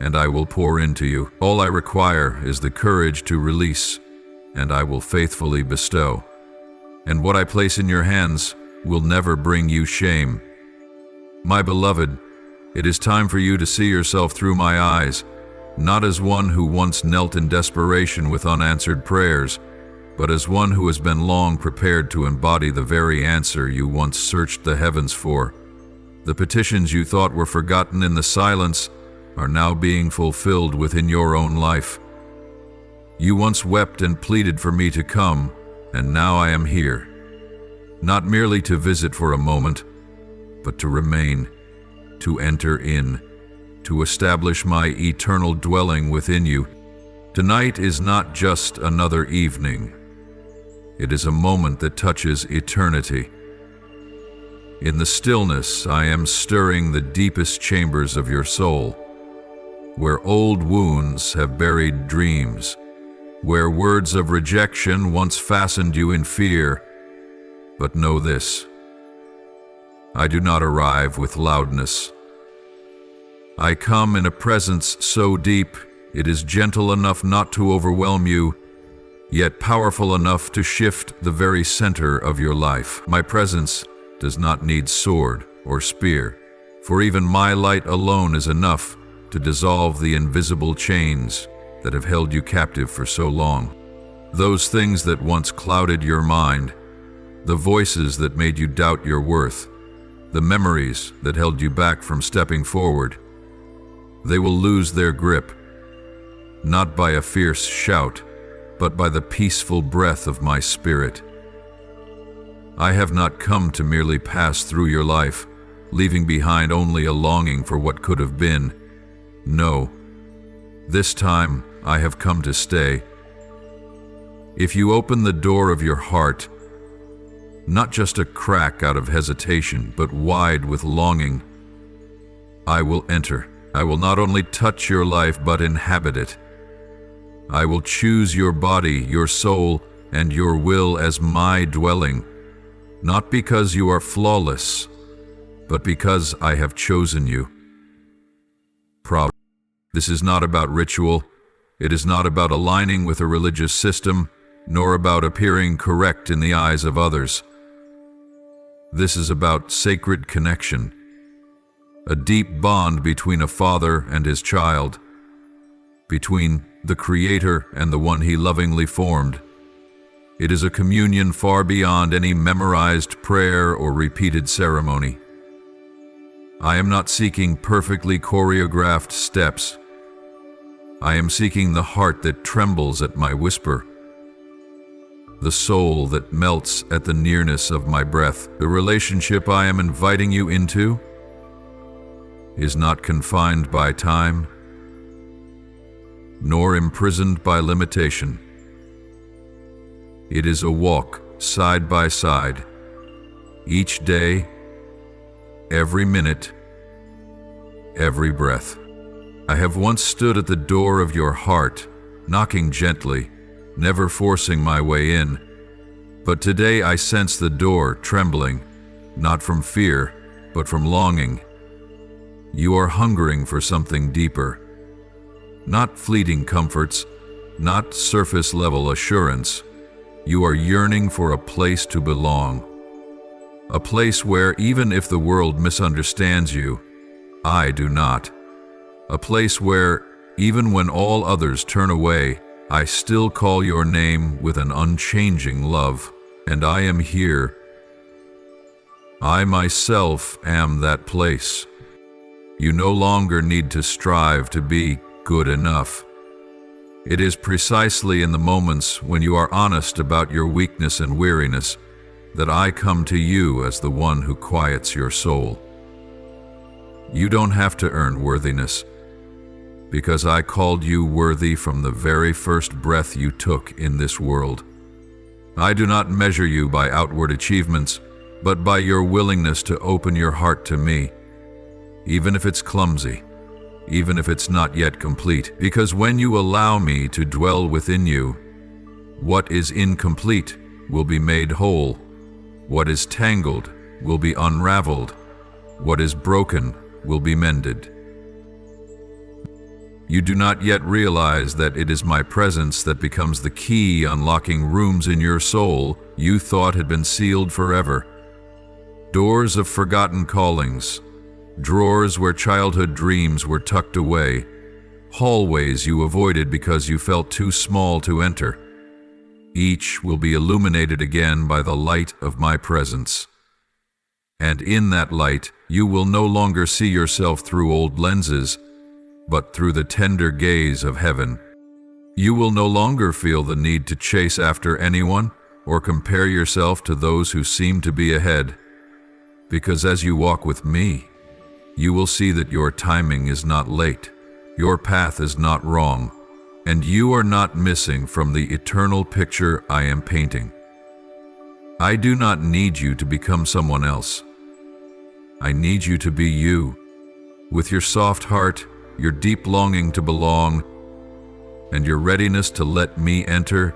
and I will pour into you. All I require is the courage to release, and I will faithfully bestow. And what I place in your hands will never bring you shame. My beloved, it is time for you to see yourself through my eyes, not as one who once knelt in desperation with unanswered prayers, but as one who has been long prepared to embody the very answer you once searched the heavens for. The petitions you thought were forgotten in the silence are now being fulfilled within your own life. You once wept and pleaded for me to come, and now I am here, not merely to visit for a moment, but to remain, to enter in, to establish my eternal dwelling within you. Tonight is not just another evening. It is a moment that touches eternity. In the stillness, I am stirring the deepest chambers of your soul, where old wounds have buried dreams, where words of rejection once fastened you in fear. But know this: I do not arrive with loudness. I come in a presence so deep it is gentle enough not to overwhelm you, yet powerful enough to shift the very center of your life. My presence does not need sword or spear, for even my light alone is enough to dissolve the invisible chains that have held you captive for so long. Those things that once clouded your mind, the voices that made you doubt your worth, the memories that held you back from stepping forward, they will lose their grip, not by a fierce shout, but by the peaceful breath of my spirit. I have not come to merely pass through your life, leaving behind only a longing for what could have been. No, this time I have come to stay. If you open the door of your heart, not just a crack out of hesitation, but wide with longing, I will enter. I will not only touch your life, but inhabit it. I will choose your body, your soul, and your will as my dwelling, not because you are flawless, but because I have chosen you. This is not about ritual. It is not about aligning with a religious system, nor about appearing correct in the eyes of others. This is about sacred connection, a deep bond between a father and his child, between the Creator and the one he lovingly formed. It is a communion far beyond any memorized prayer or repeated ceremony. I am not seeking perfectly choreographed steps. I am seeking the heart that trembles at my whisper, the soul that melts at the nearness of my breath. The relationship I am inviting you into is not confined by time, nor imprisoned by limitation. It is a walk side by side, each day, every minute, every breath. I have once stood at the door of your heart, knocking gently, never forcing my way in. But today I sense the door trembling, not from fear, but from longing. You are hungering for something deeper. Not fleeting comforts, not surface-level assurance. You are yearning for a place to belong. A place where, even if the world misunderstands you, I do not. A place where, even when all others turn away, I still call your name with an unchanging love. And I am here. I myself am that place. You no longer need to strive to be good enough. It is precisely in the moments when you are honest about your weakness and weariness that I come to you as the one who quiets your soul. You don't have to earn worthiness, because I called you worthy from the very first breath you took in this world. I do not measure you by outward achievements, but by your willingness to open your heart to me, even if it's clumsy, even if it's not yet complete, because when you allow me to dwell within you, what is incomplete will be made whole, what is tangled will be unraveled, what is broken will be mended. You do not yet realize that it is my presence that becomes the key unlocking rooms in your soul you thought had been sealed forever. Doors of forgotten callings, drawers where childhood dreams were tucked away, hallways you avoided because you felt too small to enter. Each will be illuminated again by the light of my presence. And in that light, you will no longer see yourself through old lenses, but through the tender gaze of heaven. You will no longer feel the need to chase after anyone or compare yourself to those who seem to be ahead, because as you walk with me, you will see that your timing is not late, your path is not wrong, and you are not missing from the eternal picture I am painting. I do not need you to become someone else. I need you to be you, with your soft heart, your deep longing to belong, and your readiness to let me enter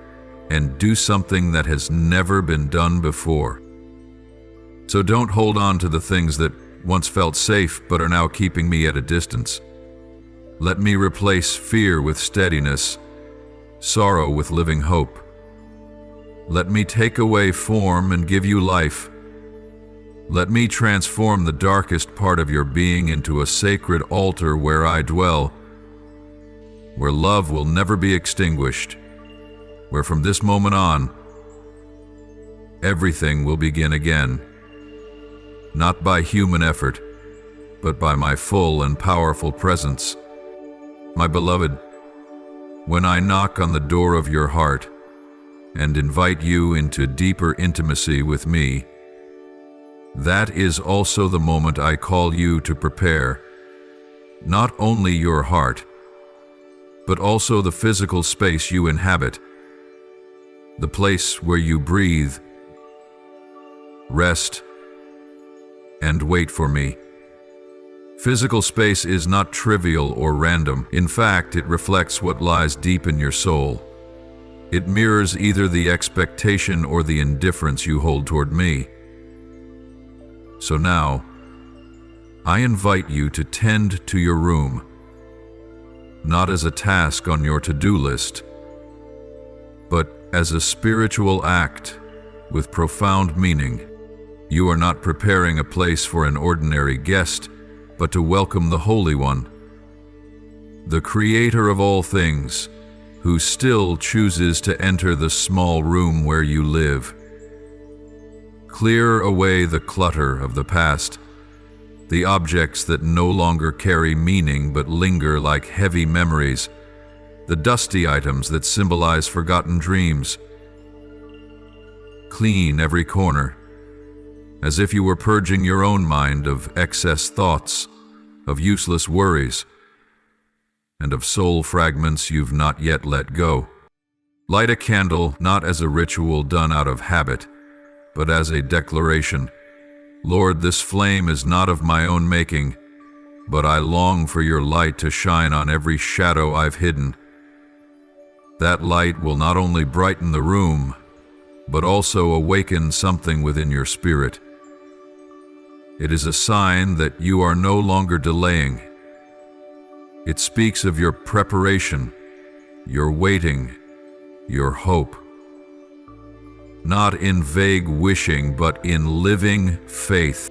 and do something that has never been done before. So don't hold on to the things that once felt safe but are now keeping me at a distance. Let me replace fear with steadiness, sorrow with living hope. Let me take away form and give you life. Let me transform the darkest part of your being into a sacred altar where I dwell, where love will never be extinguished, where from this moment on, everything will begin again, not by human effort, but by my full and powerful presence. My beloved, when I knock on the door of your heart and invite you into deeper intimacy with me, that is also the moment I call you to prepare not only your heart, but also the physical space you inhabit, the place where you breathe, rest, and wait for me. Physical space is not trivial or random. In fact, it reflects what lies deep in your soul. It mirrors either the expectation or the indifference you hold toward me. So now, I invite you to tend to your room, not as a task on your to-do list, but as a spiritual act with profound meaning. You are not preparing a place for an ordinary guest, but to welcome the Holy One, the Creator of all things, who still chooses to enter the small room where you live. Clear away the clutter of the past, the objects that no longer carry meaning but linger like heavy memories, the dusty items that symbolize forgotten dreams. Clean every corner, as if you were purging your own mind of excess thoughts, of useless worries, and of soul fragments you've not yet let go. Light a candle not as a ritual done out of habit, but as a declaration. Lord, this flame is not of my own making, but I long for your light to shine on every shadow I've hidden. That light will not only brighten the room, but also awaken something within your spirit. It is a sign that you are no longer delaying. It speaks of your preparation, your waiting, your hope. Not in vague wishing, but in living faith.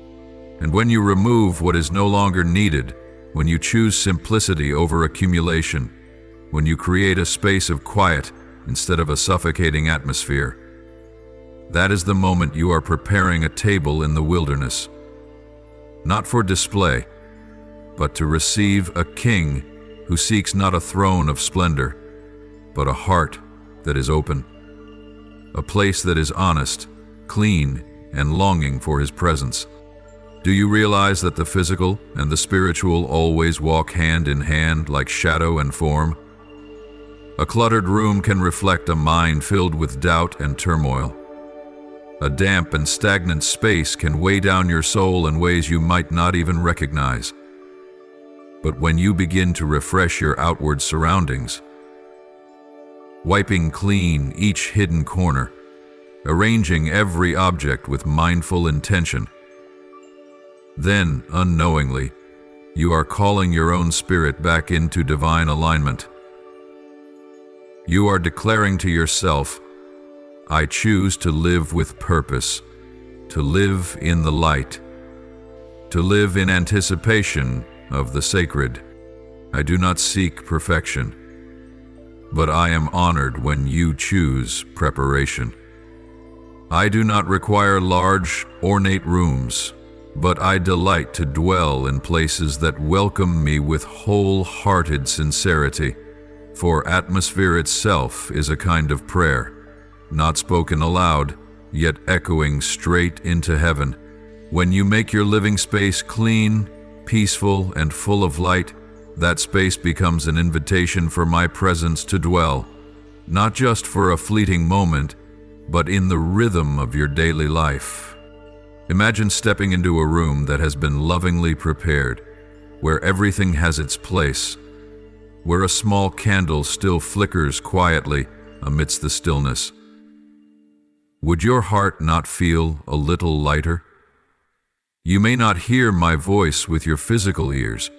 And when you remove what is no longer needed, when you choose simplicity over accumulation, when you create a space of quiet instead of a suffocating atmosphere, that is the moment you are preparing a table in the wilderness. Not for display, but to receive a king who seeks not a throne of splendor, but a heart that is open, a place that is honest, clean, and longing for his presence. Do you realize that the physical and the spiritual always walk hand in hand like shadow and form? A cluttered room can reflect a mind filled with doubt and turmoil. A damp and stagnant space can weigh down your soul in ways you might not even recognize. But when you begin to refresh your outward surroundings, wiping clean each hidden corner, arranging every object with mindful intention, then, unknowingly, you are calling your own spirit back into divine alignment. You are declaring to yourself, I choose to live with purpose, to live in the light, to live in anticipation of the sacred. I do not seek perfection, but I am honored when you choose preparation. I do not require large, ornate rooms, but I delight to dwell in places that welcome me with wholehearted sincerity, for atmosphere itself is a kind of prayer, not spoken aloud, yet echoing straight into heaven. When you make your living space clean, peaceful, and full of light, that space becomes an invitation for my presence to dwell, not just for a fleeting moment, but in the rhythm of your daily life. Imagine stepping into a room that has been lovingly prepared, where everything has its place, where a small candle still flickers quietly amidst the stillness. Would your heart not feel a little lighter? You may not hear my voice with your physical ears,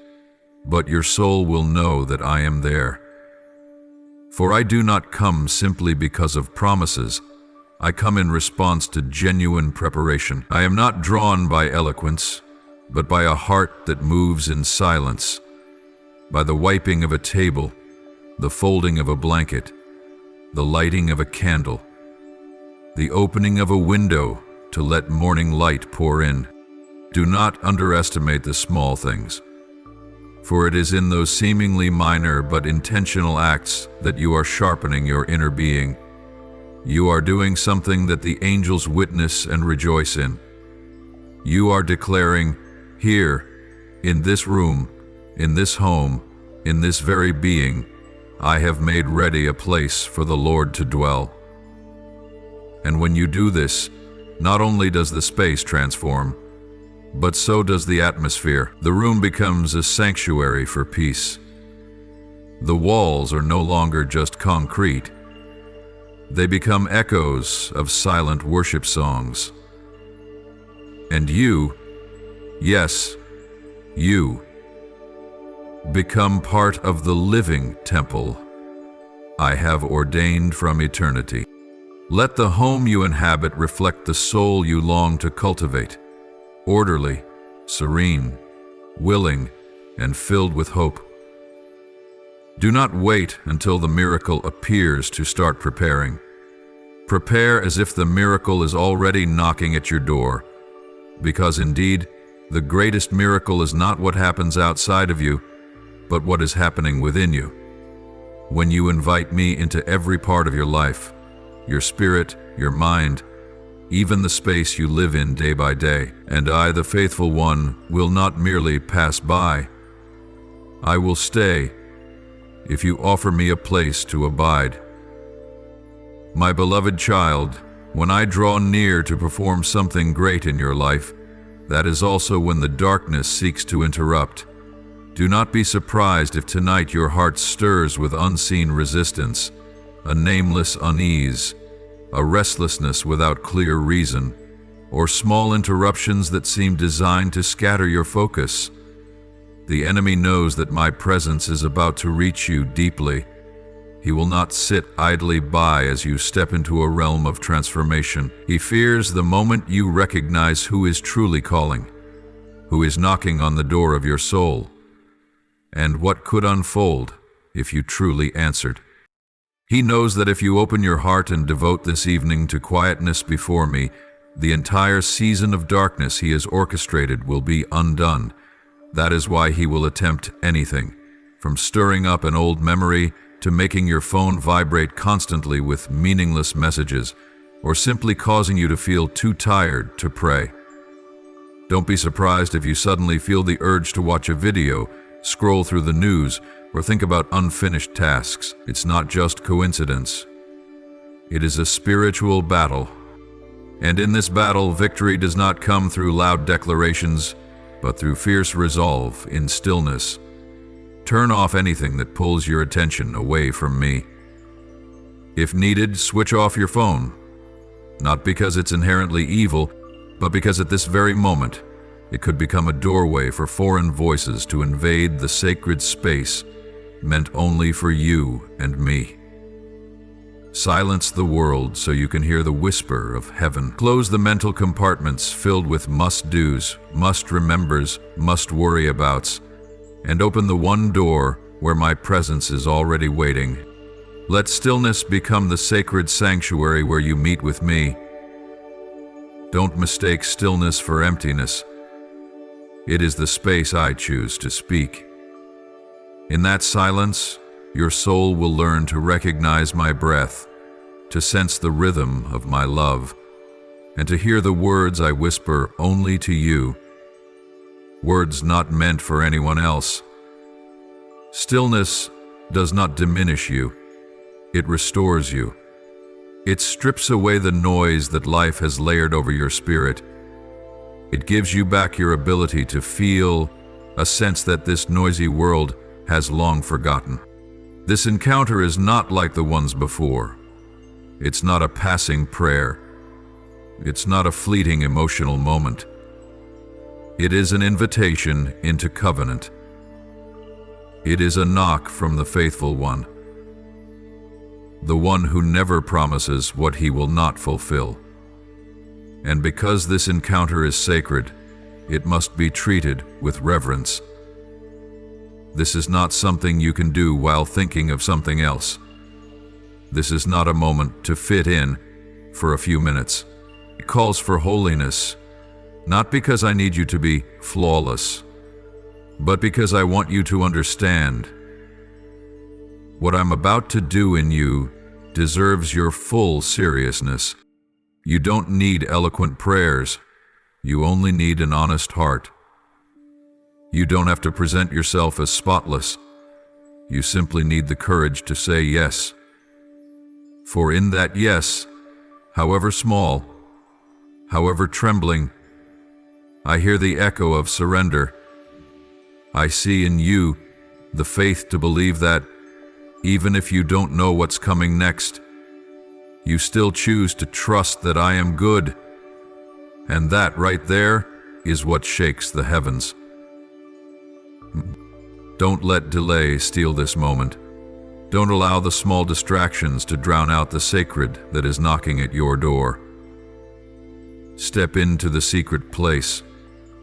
but your soul will know that I am there. For I do not come simply because of promises. I come in response to genuine preparation. I am not drawn by eloquence, but by a heart that moves in silence, by the wiping of a table, the folding of a blanket, the lighting of a candle, the opening of a window to let morning light pour in. Do not underestimate the small things, for it is in those seemingly minor but intentional acts that you are sharpening your inner being. You are doing something that the angels witness and rejoice in. You are declaring, here, in this room, in this home, in this very being, I have made ready a place for the Lord to dwell. And when you do this, not only does the space transform, but so does the atmosphere. The room becomes a sanctuary for peace. The walls are no longer just concrete. They become echoes of silent worship songs. And you, yes, you, become part of the living temple I have ordained from eternity. Let the home you inhabit reflect the soul you long to cultivate, orderly, serene, willing, and filled with hope. Do not wait until the miracle appears to start preparing. Prepare as if the miracle is already knocking at your door, because indeed, the greatest miracle is not what happens outside of you, but what is happening within you. When you invite me into every part of your life, your spirit, your mind, even the space you live in day by day, and I, the faithful one, will not merely pass by. I will stay if you offer me a place to abide. My beloved child, when I draw near to perform something great in your life, that is also when the darkness seeks to interrupt. Do not be surprised if tonight your heart stirs with unseen resistance, a nameless unease, a restlessness without clear reason, or small interruptions that seem designed to scatter your focus. The enemy knows that my presence is about to reach you deeply. He will not sit idly by as you step into a realm of transformation. He fears the moment you recognize who is truly calling, who is knocking on the door of your soul, and what could unfold if you truly answered. He knows that if you open your heart and devote this evening to quietness before me, the entire season of darkness he has orchestrated will be undone. That is why he will attempt anything, from stirring up an old memory to making your phone vibrate constantly with meaningless messages, or simply causing you to feel too tired to pray. Don't be surprised if you suddenly feel the urge to watch a video, scroll through the news, or think about unfinished tasks. It's not just coincidence. It is a spiritual battle. And in this battle, victory does not come through loud declarations, but through fierce resolve in stillness. Turn off anything that pulls your attention away from me. If needed, switch off your phone. Not because it's inherently evil, but because at this very moment, it could become a doorway for foreign voices to invade the sacred space meant only for you and me. Silence the world so you can hear the whisper of heaven. Close the mental compartments filled with must-dos, must-remembers, must-worry-abouts, and open the one door where my presence is already waiting. Let stillness become the sacred sanctuary where you meet with me. Don't mistake stillness for emptiness. It is the space I choose to speak. In that silence, your soul will learn to recognize my breath, to sense the rhythm of my love, and to hear the words I whisper only to you, words not meant for anyone else. Stillness does not diminish you, it restores you. It strips away the noise that life has layered over your spirit. It gives you back your ability to feel a sense that this noisy world has long forgotten. This encounter is not like the ones before. It's not a passing prayer. It's not a fleeting emotional moment. It is an invitation into covenant. It is a knock from the faithful one, the one who never promises what he will not fulfill. And because this encounter is sacred, it must be treated with reverence. This is not something you can do while thinking of something else. This is not a moment to fit in for a few minutes. It calls for holiness, not because I need you to be flawless, but because I want you to understand. What I'm about to do in you deserves your full seriousness. You don't need eloquent prayers. You only need an honest heart. You don't have to present yourself as spotless. You simply need the courage to say yes. For in that yes, however small, however trembling, I hear the echo of surrender. I see in you the faith to believe that, even if you don't know what's coming next, you still choose to trust that I am good. And that right there is what shakes the heavens. Don't let delay steal this moment. Don't allow the small distractions to drown out the sacred that is knocking at your door. Step into the secret place,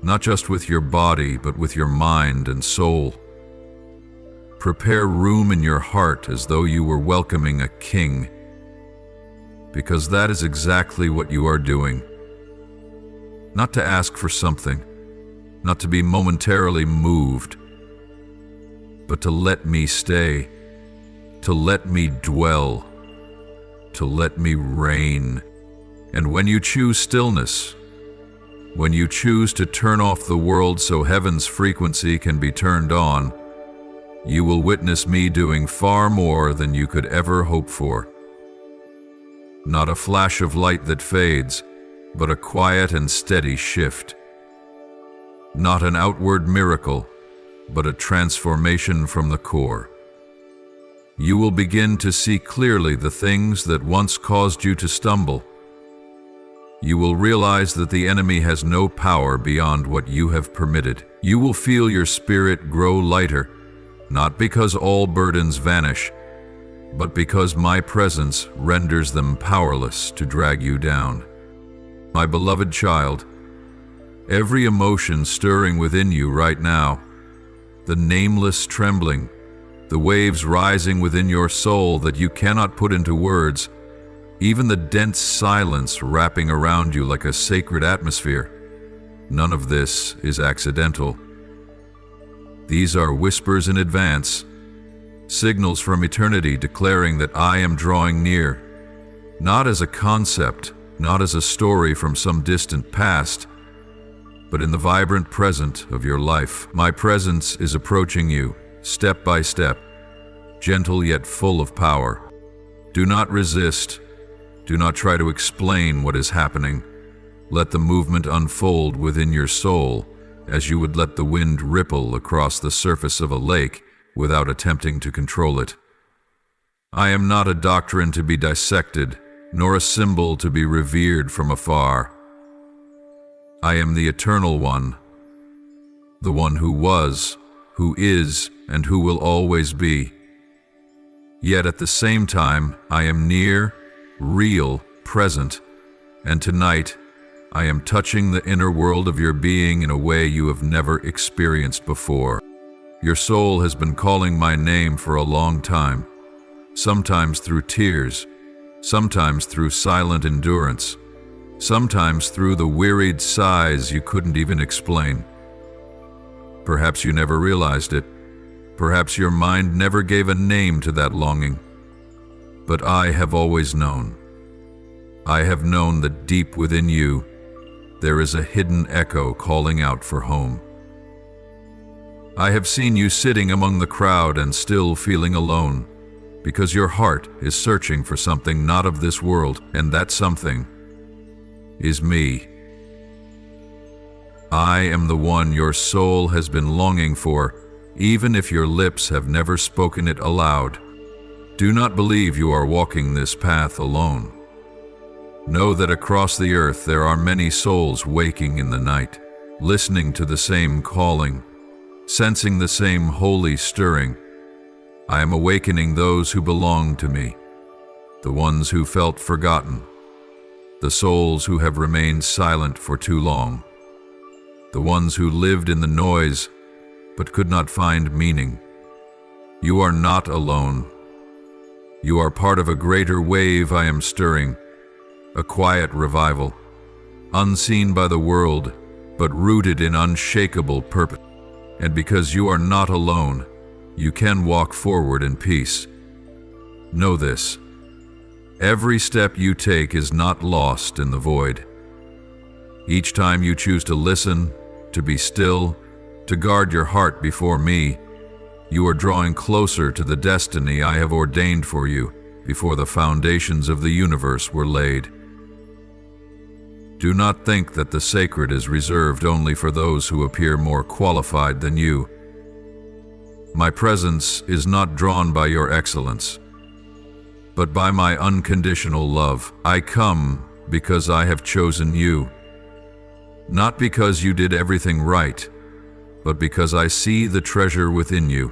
not just with your body, but with your mind and soul. Prepare room in your heart as though you were welcoming a king, because that is exactly what you are doing. Not to ask for something, not to be momentarily moved, but to let me stay, to let me dwell, to let me reign. And when you choose stillness, when you choose to turn off the world so heaven's frequency can be turned on, you will witness me doing far more than you could ever hope for. Not a flash of light that fades, but a quiet and steady shift. Not an outward miracle, but a transformation from the core. You will begin to see clearly the things that once caused you to stumble. You will realize that the enemy has no power beyond what you have permitted. You will feel your spirit grow lighter, not because all burdens vanish, but because my presence renders them powerless to drag you down. My beloved child, every emotion stirring within you right now, the nameless trembling, the waves rising within your soul that you cannot put into words, even the dense silence wrapping around you like a sacred atmosphere, none of this is accidental. These are whispers in advance, signals from eternity declaring that I am drawing near, not as a concept, not as a story from some distant past, but in the vibrant present of your life. My presence is approaching you, step by step, gentle yet full of power. Do not resist. Do not try to explain what is happening. Let the movement unfold within your soul as you would let the wind ripple across the surface of a lake without attempting to control it. I am not a doctrine to be dissected, nor a symbol to be revered from afar. I am the Eternal One, the one who was, who is, and who will always be. Yet at the same time, I am near, real, present, and tonight, I am touching the inner world of your being in a way you have never experienced before. Your soul has been calling my name for a long time, sometimes through tears, sometimes through silent endurance, sometimes through the wearied sighs you couldn't even explain. Perhaps you never realized it. Perhaps your mind never gave a name to that longing. But I have always known. I have known that deep within you, there is a hidden echo calling out for home. I have seen you sitting among the crowd and still feeling alone, because your heart is searching for something not of this world, and that something is me. I am the one your soul has been longing for, even if your lips have never spoken it aloud. Do not believe you are walking this path alone. Know that across the earth there are many souls waking in the night, listening to the same calling, sensing the same holy stirring. I am awakening those who belong to me, the ones who felt forgotten, the souls who have remained silent for too long, the ones who lived in the noise but could not find meaning. You are not alone. You are part of a greater wave I am stirring, a quiet revival, unseen by the world, but rooted in unshakable purpose. And because you are not alone, you can walk forward in peace. Know this: every step you take is not lost in the void. Each time you choose to listen, to be still, to guard your heart before me, you are drawing closer to the destiny I have ordained for you before the foundations of the universe were laid. Do not think that the sacred is reserved only for those who appear more qualified than you. My presence is not drawn by your excellence, but by my unconditional love. I come because I have chosen you, not because you did everything right, but because I see the treasure within you,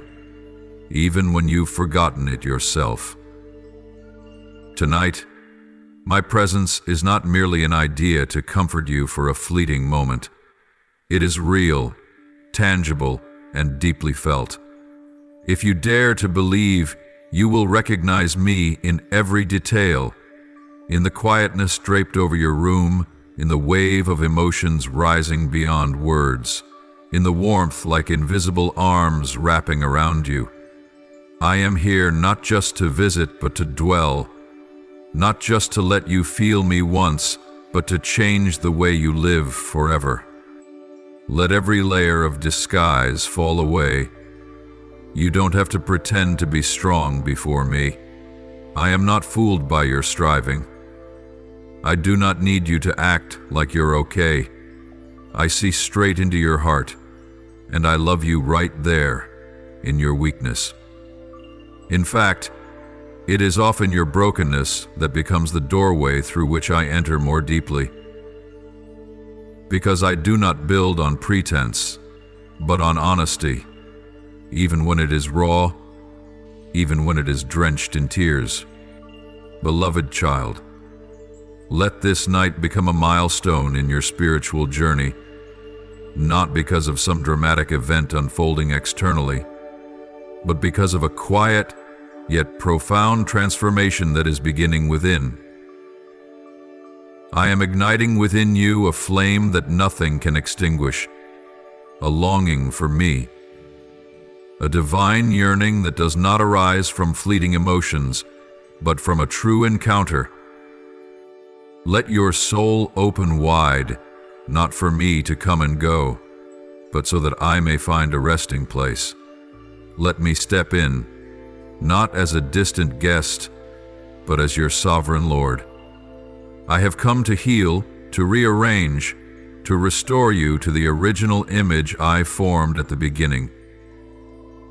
even when you've forgotten it yourself. Tonight, my presence is not merely an idea to comfort you for a fleeting moment. It is real, tangible, and deeply felt. If you dare to believe, you will recognize me in every detail, in the quietness draped over your room, in the wave of emotions rising beyond words, in the warmth like invisible arms wrapping around you. I am here not just to visit, but to dwell, not just to let you feel me once, but to change the way you live forever. Let every layer of disguise fall away. You don't have to pretend to be strong before me. I am not fooled by your striving. I do not need you to act like you're okay. I see straight into your heart, and I love you right there, in your weakness. In fact, it is often your brokenness that becomes the doorway through which I enter more deeply. Because I do not build on pretense, but on honesty, even when it is raw, even when it is drenched in tears. Beloved child, let this night become a milestone in your spiritual journey, not because of some dramatic event unfolding externally, but because of a quiet, yet profound transformation that is beginning within. I am igniting within you a flame that nothing can extinguish, a longing for me, a divine yearning that does not arise from fleeting emotions, but from a true encounter. Let your soul open wide, not for me to come and go, but so that I may find a resting place. Let me step in, not as a distant guest, but as your sovereign Lord. I have come to heal, to rearrange, to restore you to the original image I formed at the beginning.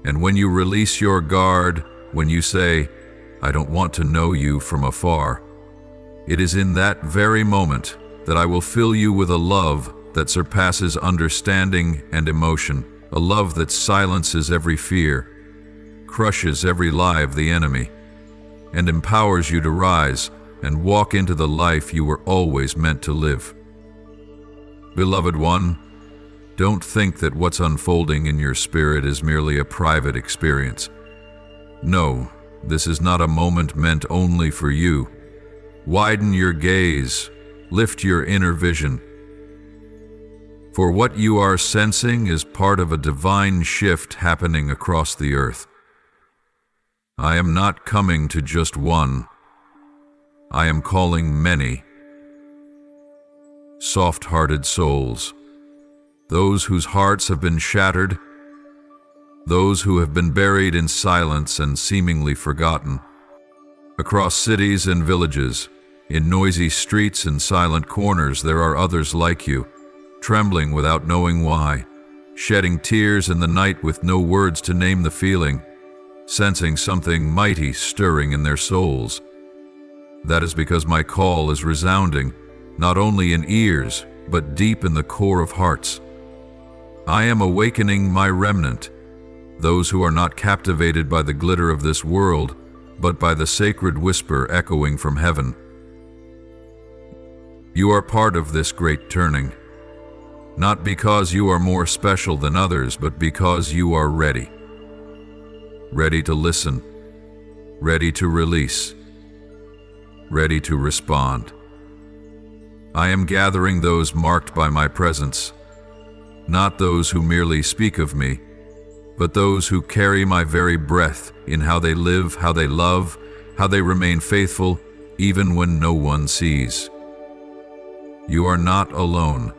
And when you release your guard, when you say, I don't want to know you from afar, it is in that very moment that I will fill you with a love that surpasses understanding and emotion, a love that silences every fear, crushes every lie of the enemy, and empowers you to rise and walk into the life you were always meant to live. Beloved one, don't think that what's unfolding in your spirit is merely a private experience. No, this is not a moment meant only for you. Widen your gaze, lift your inner vision. For what you are sensing is part of a divine shift happening across the earth. I am not coming to just one. I am calling many. Soft-hearted souls, those whose hearts have been shattered, those who have been buried in silence and seemingly forgotten. Across cities and villages, in noisy streets and silent corners, there are others like you, trembling without knowing why, shedding tears in the night with no words to name the feeling, sensing something mighty stirring in their souls. That is because my call is resounding, not only in ears, but deep in the core of hearts. I am awakening my remnant, those who are not captivated by the glitter of this world, but by the sacred whisper echoing from heaven. You are part of this great turning, not because you are more special than others, but because you are ready. Ready to listen, ready to release, ready to respond. I am gathering those marked by my presence, not those who merely speak of me, but those who carry my very breath in how they live, how they love, how they remain faithful, even when no one sees. You are not alone,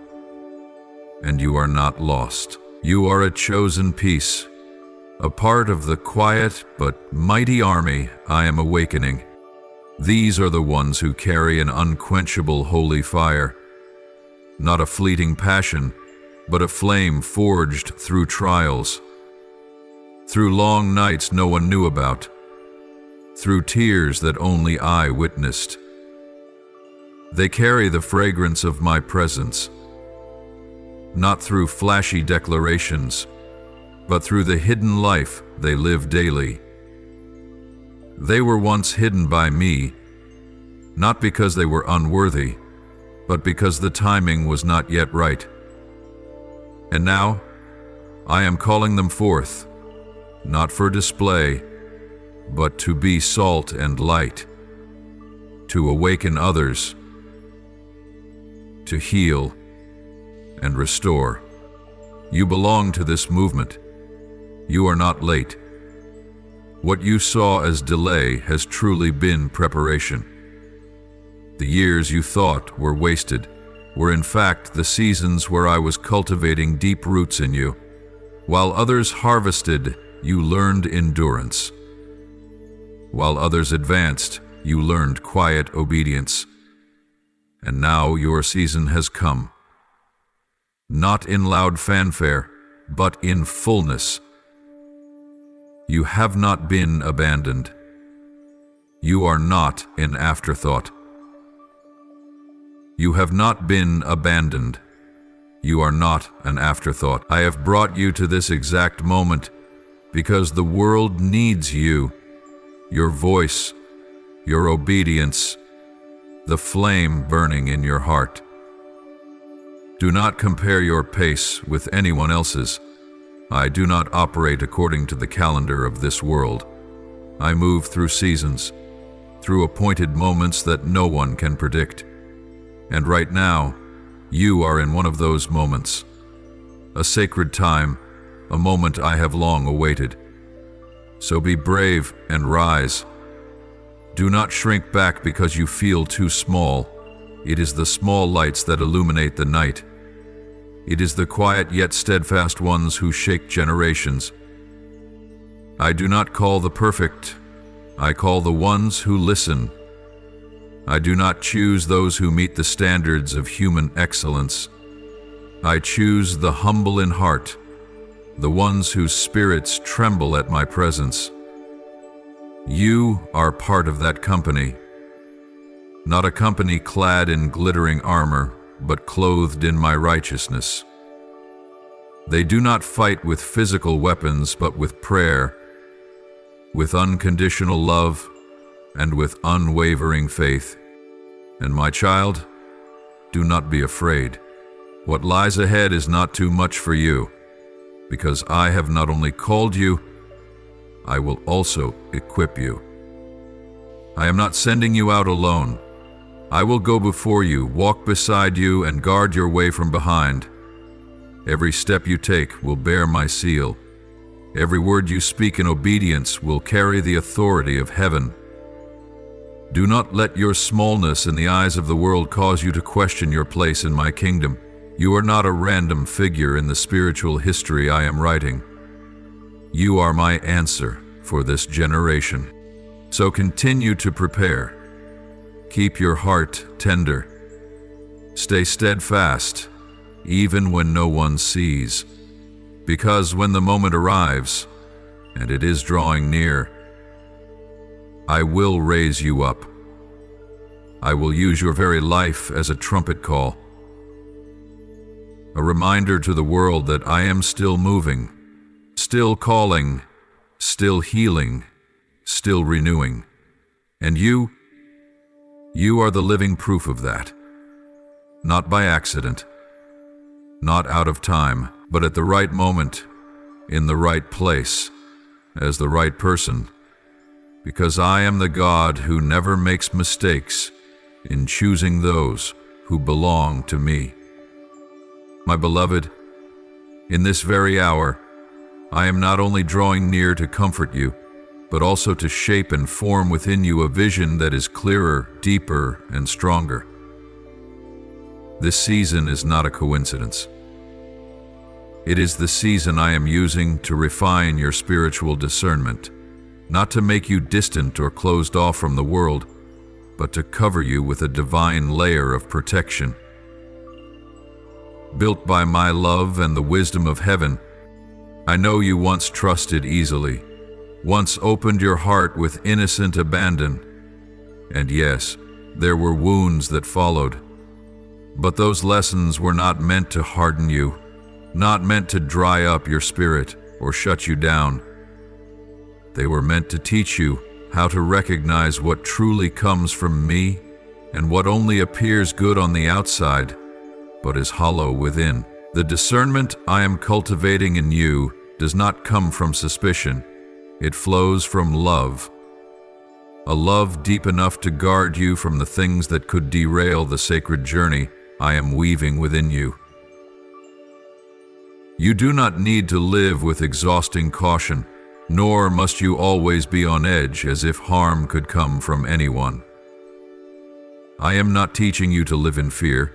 and you are not lost. You are a chosen piece, a part of the quiet but mighty army I am awakening. These are the ones who carry an unquenchable holy fire, not a fleeting passion, but a flame forged through trials, through long nights no one knew about, through tears that only I witnessed. They carry the fragrance of my presence, not through flashy declarations, but through the hidden life they live daily. They were once hidden by me, not because they were unworthy, but because the timing was not yet right. And now, I am calling them forth, not for display, but to be salt and light, to awaken others, to heal and restore. You belong to this movement. You are not late. What you saw as delay has truly been preparation. The years you thought were wasted were in fact the seasons where I was cultivating deep roots in you. While others harvested, you learned endurance. While others advanced, you learned quiet obedience. And now your season has come. Not in loud fanfare, but in fullness. You have not been abandoned. You are not an afterthought. You have not been abandoned. You are not an afterthought. I have brought you to this exact moment because the world needs you, your voice, your obedience, the flame burning in your heart. Do not compare your pace with anyone else's. I do not operate according to the calendar of this world. I move through seasons, through appointed moments that no one can predict. And right now, you are in one of those moments. A sacred time, a moment I have long awaited. So be brave and rise. Do not shrink back because you feel too small. It is the small lights that illuminate the night. It is the quiet yet steadfast ones who shake generations. I do not call the perfect. I call the ones who listen. I do not choose those who meet the standards of human excellence. I choose the humble in heart, the ones whose spirits tremble at my presence. You are part of that company. Not a company clad in glittering armor, but clothed in my righteousness. They do not fight with physical weapons, but with prayer, with unconditional love, and with unwavering faith. And my child, do not be afraid. What lies ahead is not too much for you, because I have not only called you, I will also equip you. I am not sending you out alone. I will go before you, walk beside you, and guard your way from behind. Every step you take will bear my seal. Every word you speak in obedience will carry the authority of heaven. Do not let your smallness in the eyes of the world cause you to question your place in my kingdom. You are not a random figure in the spiritual history I am writing. You are my answer for this generation. So continue to prepare. Keep your heart tender. Stay steadfast, even when no one sees. Because when the moment arrives, and it is drawing near, I will raise you up. I will use your very life as a trumpet call. A reminder to the world that I am still moving, still calling, still healing, still renewing. And you are the living proof of that. Not by accident, not out of time, but at the right moment, in the right place, as the right person, because I am the God who never makes mistakes in choosing those who belong to me. My beloved, in this very hour, I am not only drawing near to comfort you, but also to shape and form within you a vision that is clearer, deeper, and stronger. This season is not a coincidence. It is the season I am using to refine your spiritual discernment, not to make you distant or closed off from the world, but to cover you with a divine layer of protection. Built by my love and the wisdom of heaven, I know you once trusted easily, once opened your heart with innocent abandon. And yes, there were wounds that followed. But those lessons were not meant to harden you, not meant to dry up your spirit or shut you down. They were meant to teach you how to recognize what truly comes from me and what only appears good on the outside, but is hollow within. The discernment I am cultivating in you does not come from suspicion. It flows from love. A love deep enough to guard you from the things that could derail the sacred journey I am weaving within you. You do not need to live with exhausting caution, nor must you always be on edge as if harm could come from anyone. I am not teaching you to live in fear,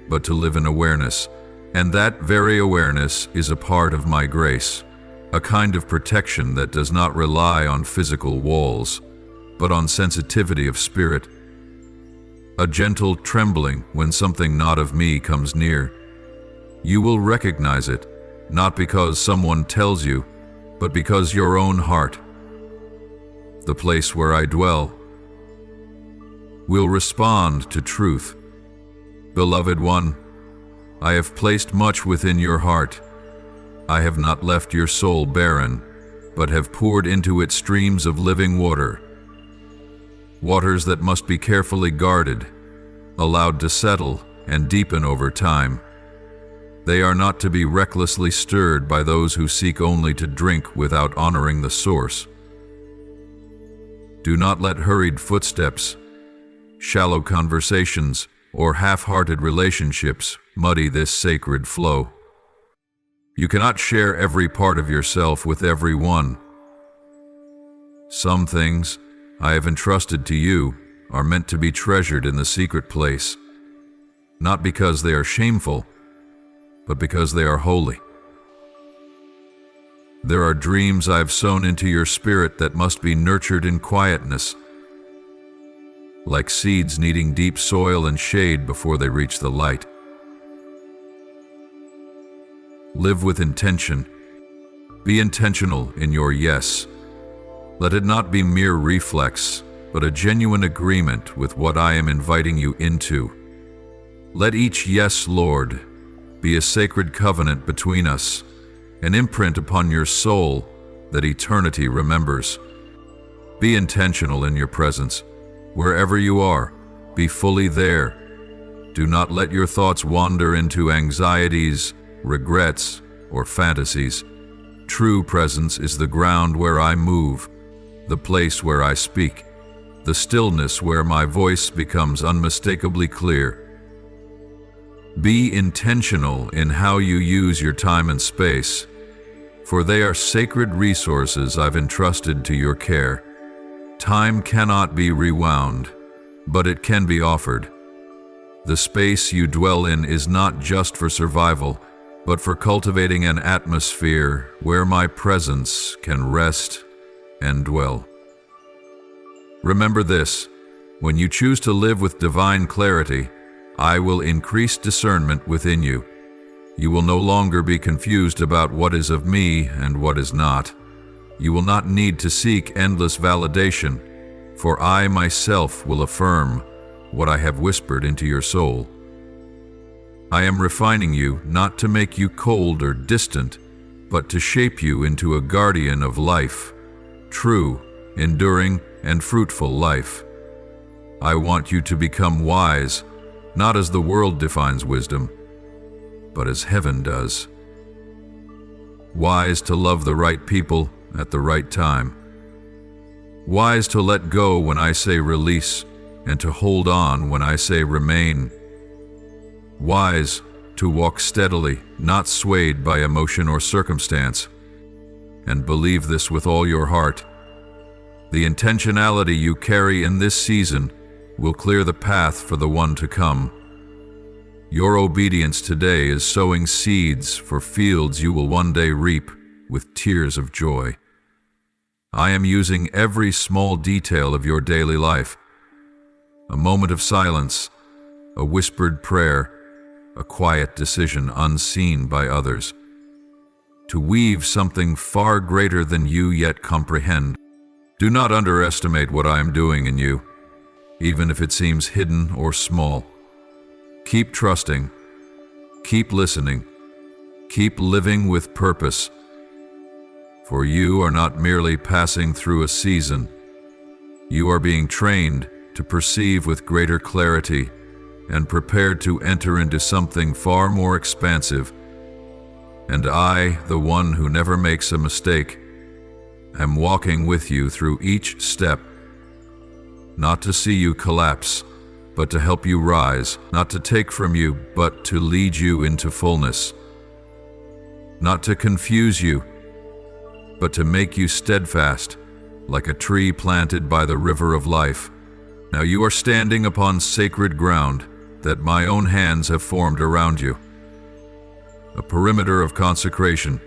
but to live in awareness, and that very awareness is a part of my grace, a kind of protection that does not rely on physical walls, but on sensitivity of spirit, a gentle trembling when something not of me comes near. You will recognize it, not because someone tells you, but because your own heart, the place where I dwell, will respond to truth. Beloved one, I have placed much within your heart. I have not left your soul barren, but have poured into it streams of living water, waters that must be carefully guarded, allowed to settle and deepen over time. They are not to be recklessly stirred by those who seek only to drink without honoring the source. Do not let hurried footsteps, shallow conversations, or half-hearted relationships muddy this sacred flow. You cannot share every part of yourself with everyone. Some things I have entrusted to you are meant to be treasured in the secret place, not because they are shameful, but because they are holy. There are dreams I have sown into your spirit that must be nurtured in quietness, like seeds needing deep soil and shade before they reach the light. Live with intention. Be intentional in your yes. Let it not be mere reflex, but a genuine agreement with what I am inviting you into. Let each yes, Lord, be a sacred covenant between us, an imprint upon your soul that eternity remembers. Be intentional in your presence. Wherever you are, be fully there. Do not let your thoughts wander into anxieties, regrets, or fantasies. True presence is the ground where I move, the place where I speak, the stillness where my voice becomes unmistakably clear. Be intentional in how you use your time and space, for they are sacred resources I've entrusted to your care. Time cannot be rewound, but it can be offered. The space you dwell in is not just for survival, but for cultivating an atmosphere where my presence can rest and dwell. Remember this: when you choose to live with divine clarity, I will increase discernment within you. You will no longer be confused about what is of me and what is not. You will not need to seek endless validation, for I myself will affirm what I have whispered into your soul. I am refining you not to make you cold or distant, but to shape you into a guardian of life, true, enduring, and fruitful life. I want you to become wise, not as the world defines wisdom, but as heaven does. Wise to love the right people at the right time. Wise to let go when I say release, and to hold on when I say remain. Wise to walk steadily, not swayed by emotion or circumstance. And believe this with all your heart. The intentionality you carry in this season will clear the path for the one to come. Your obedience today is sowing seeds for fields you will one day reap with tears of joy. I am using every small detail of your daily life, a moment of silence, a whispered prayer, a quiet decision unseen by others, to weave something far greater than you yet comprehend. Do not underestimate what I am doing in you, even if it seems hidden or small. Keep trusting, keep listening, keep living with purpose, for you are not merely passing through a season. You are being trained to perceive with greater clarity and prepared to enter into something far more expansive. And I, the one who never makes a mistake, am walking with you through each step, not to see you collapse, but to help you rise, not to take from you, but to lead you into fullness, not to confuse you, but to make you steadfast, like a tree planted by the river of life. Now you are standing upon sacred ground that my own hands have formed around you, a perimeter of consecration.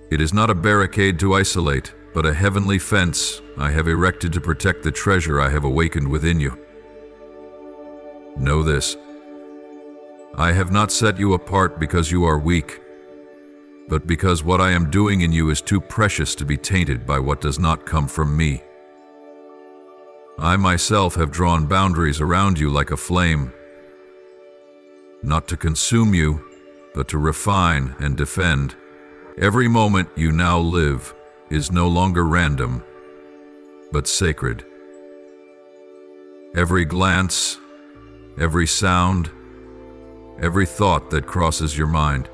It is not a barricade to isolate, but a heavenly fence I have erected to protect the treasure I have awakened within you. Know this: I have not set you apart because you are weak, but because what I am doing in you is too precious to be tainted by what does not come from me. I myself have drawn boundaries around you like a flame, not to consume you, but to refine and defend. Every moment you now live is no longer random, but sacred. Every glance, every sound, every thought that crosses your mind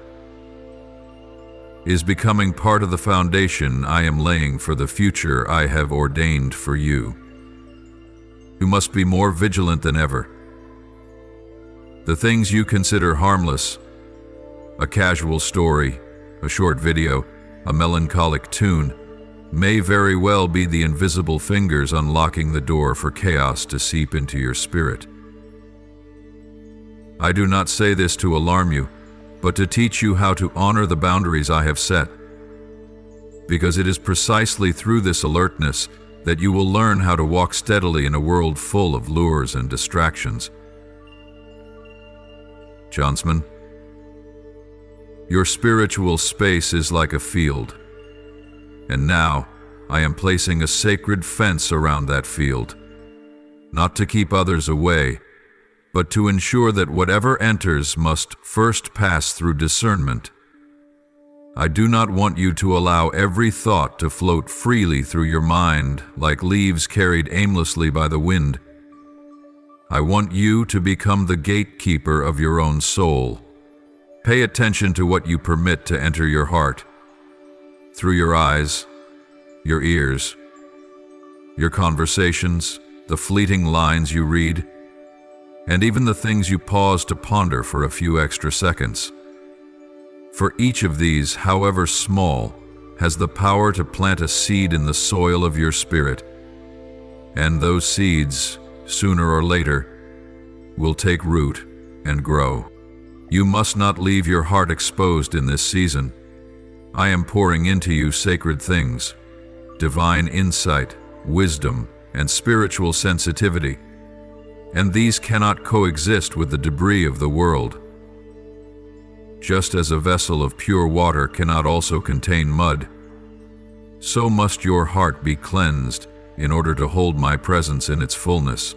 is becoming part of the foundation I am laying for the future I have ordained for you. You must be more vigilant than ever. The things you consider harmless, a casual story, a short video, a melancholic tune, may very well be the invisible fingers unlocking the door for chaos to seep into your spirit. I do not say this to alarm you, but to teach you how to honor the boundaries I have set, because it is precisely through this alertness that you will learn how to walk steadily in a world full of lures and distractions. Johnsman, your spiritual space is like a field, and now I am placing a sacred fence around that field, not to keep others away, but to ensure that whatever enters must first pass through discernment. I do not want you to allow every thought to float freely through your mind like leaves carried aimlessly by the wind. I want you to become the gatekeeper of your own soul. Pay attention to what you permit to enter your heart, through your eyes, your ears, your conversations, the fleeting lines you read, and even the things you pause to ponder for a few extra seconds. For each of these, however small, has the power to plant a seed in the soil of your spirit, and those seeds, sooner or later, will take root and grow. You must not leave your heart exposed in this season. I am pouring into you sacred things, divine insight, wisdom, and spiritual sensitivity, and these cannot coexist with the debris of the world. Just as a vessel of pure water cannot also contain mud, so must your heart be cleansed in order to hold my presence in its fullness.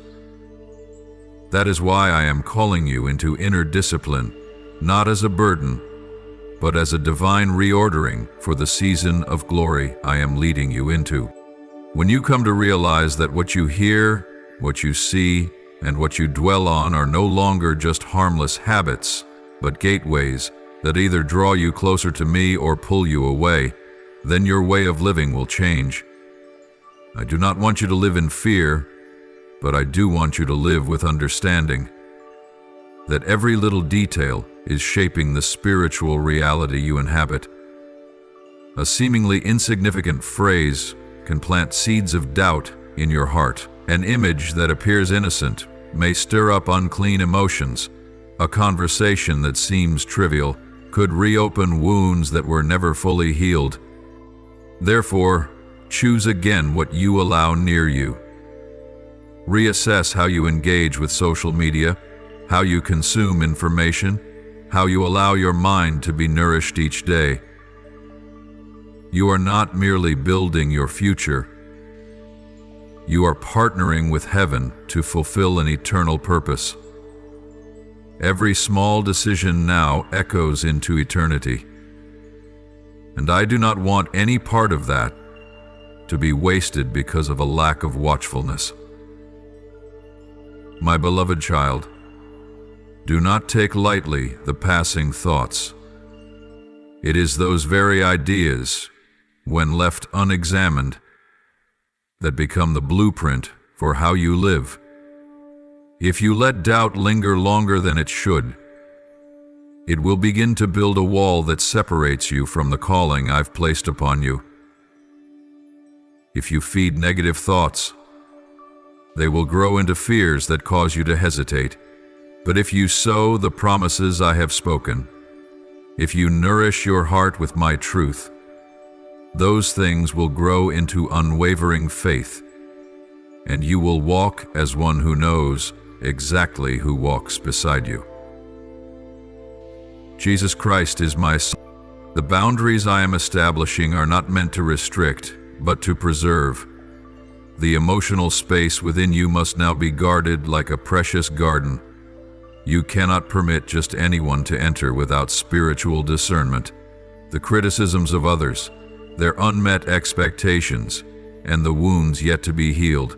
That is why I am calling you into inner discipline, not as a burden, but as a divine reordering for the season of glory I am leading you into. When you come to realize that what you hear, what you see, and what you dwell on are no longer just harmless habits, but gateways that either draw you closer to me or pull you away, then your way of living will change. I do not want you to live in fear, but I do want you to live with understanding that every little detail is shaping the spiritual reality you inhabit. A seemingly insignificant phrase can plant seeds of doubt in your heart. An image that appears innocent may stir up unclean emotions. A conversation that seems trivial could reopen wounds that were never fully healed. Therefore, choose again what you allow near you. Reassess how you engage with social media, how you consume information, how you allow your mind to be nourished each day. You are not merely building your future. You are partnering with heaven to fulfill an eternal purpose. Every small decision now echoes into eternity, and I do not want any part of that to be wasted because of a lack of watchfulness. My beloved child, do not take lightly the passing thoughts. It is those very ideas, when left unexamined, that become the blueprint for how you live. If you let doubt linger longer than it should, it will begin to build a wall that separates you from the calling I've placed upon you. If you feed negative thoughts, they will grow into fears that cause you to hesitate. But if you sow the promises I have spoken, if you nourish your heart with my truth, those things will grow into unwavering faith, and you will walk as one who knows exactly who walks beside you. Jesus Christ is my Son. The boundaries I am establishing are not meant to restrict, but to preserve. The emotional space within you must now be guarded like a precious garden. You cannot permit just anyone to enter without spiritual discernment. The criticisms of others, their unmet expectations, and the wounds yet to be healed,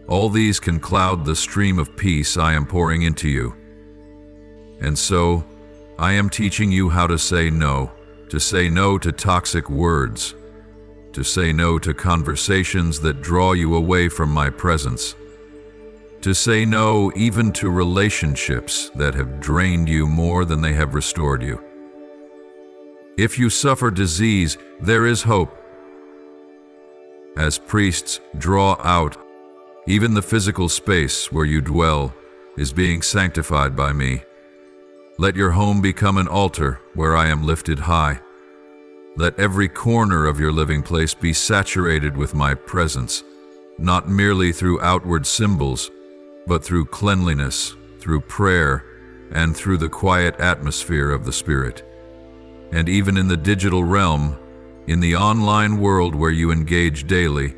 all these can cloud the stream of peace I am pouring into you. And so, I am teaching you how to say no to toxic words, to say no to conversations that draw you away from my presence, to say no even to relationships that have drained you more than they have restored you. If you suffer disease, there is hope. As priests draw out, even the physical space where you dwell is being sanctified by me. Let your home become an altar where I am lifted high. Let every corner of your living place be saturated with my presence, not merely through outward symbols, but through cleanliness, through prayer, and through the quiet atmosphere of the Spirit. And even in the digital realm, in the online world where you engage daily,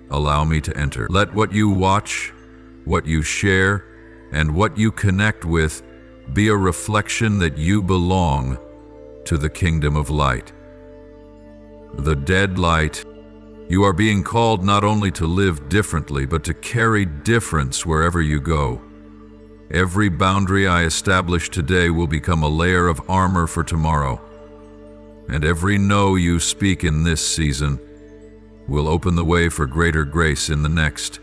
allow me to enter. Let what you watch, what you share, and what you connect with be a reflection that you belong to the kingdom of light. The dead light, you are being called not only to live differently, but to carry difference wherever you go. Every boundary I establish today will become a layer of armor for tomorrow. And every no you speak in this season will open the way for greater grace in the next.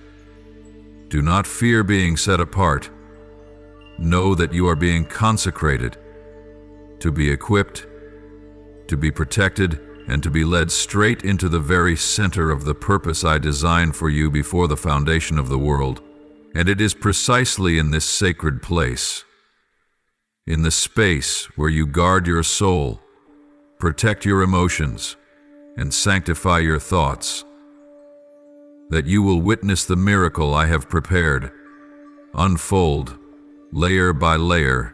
Do not fear being set apart. Know that you are being consecrated, to be equipped, to be protected, and to be led straight into the very center of the purpose I designed for you before the foundation of the world. And it is precisely in this sacred place, in the space where you guard your soul, protect your emotions, and sanctify your thoughts, that you will witness the miracle I have prepared unfold layer by layer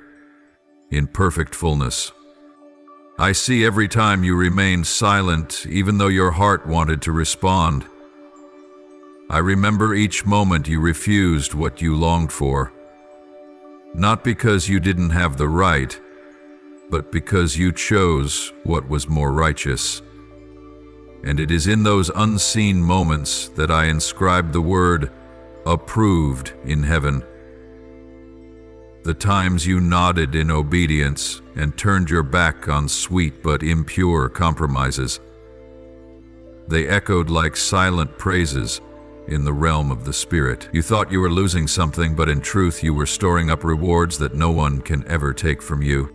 in perfect fullness. I see every time you remained silent, even though your heart wanted to respond. I remember each moment you refused what you longed for, not because you didn't have the right, but because you chose what was more righteous. And it is in those unseen moments that I inscribed the word approved in heaven. The times you nodded in obedience and turned your back on sweet but impure compromises. They echoed like silent praises in the realm of the Spirit. You thought you were losing something, but in truth you were storing up rewards that no one can ever take from you.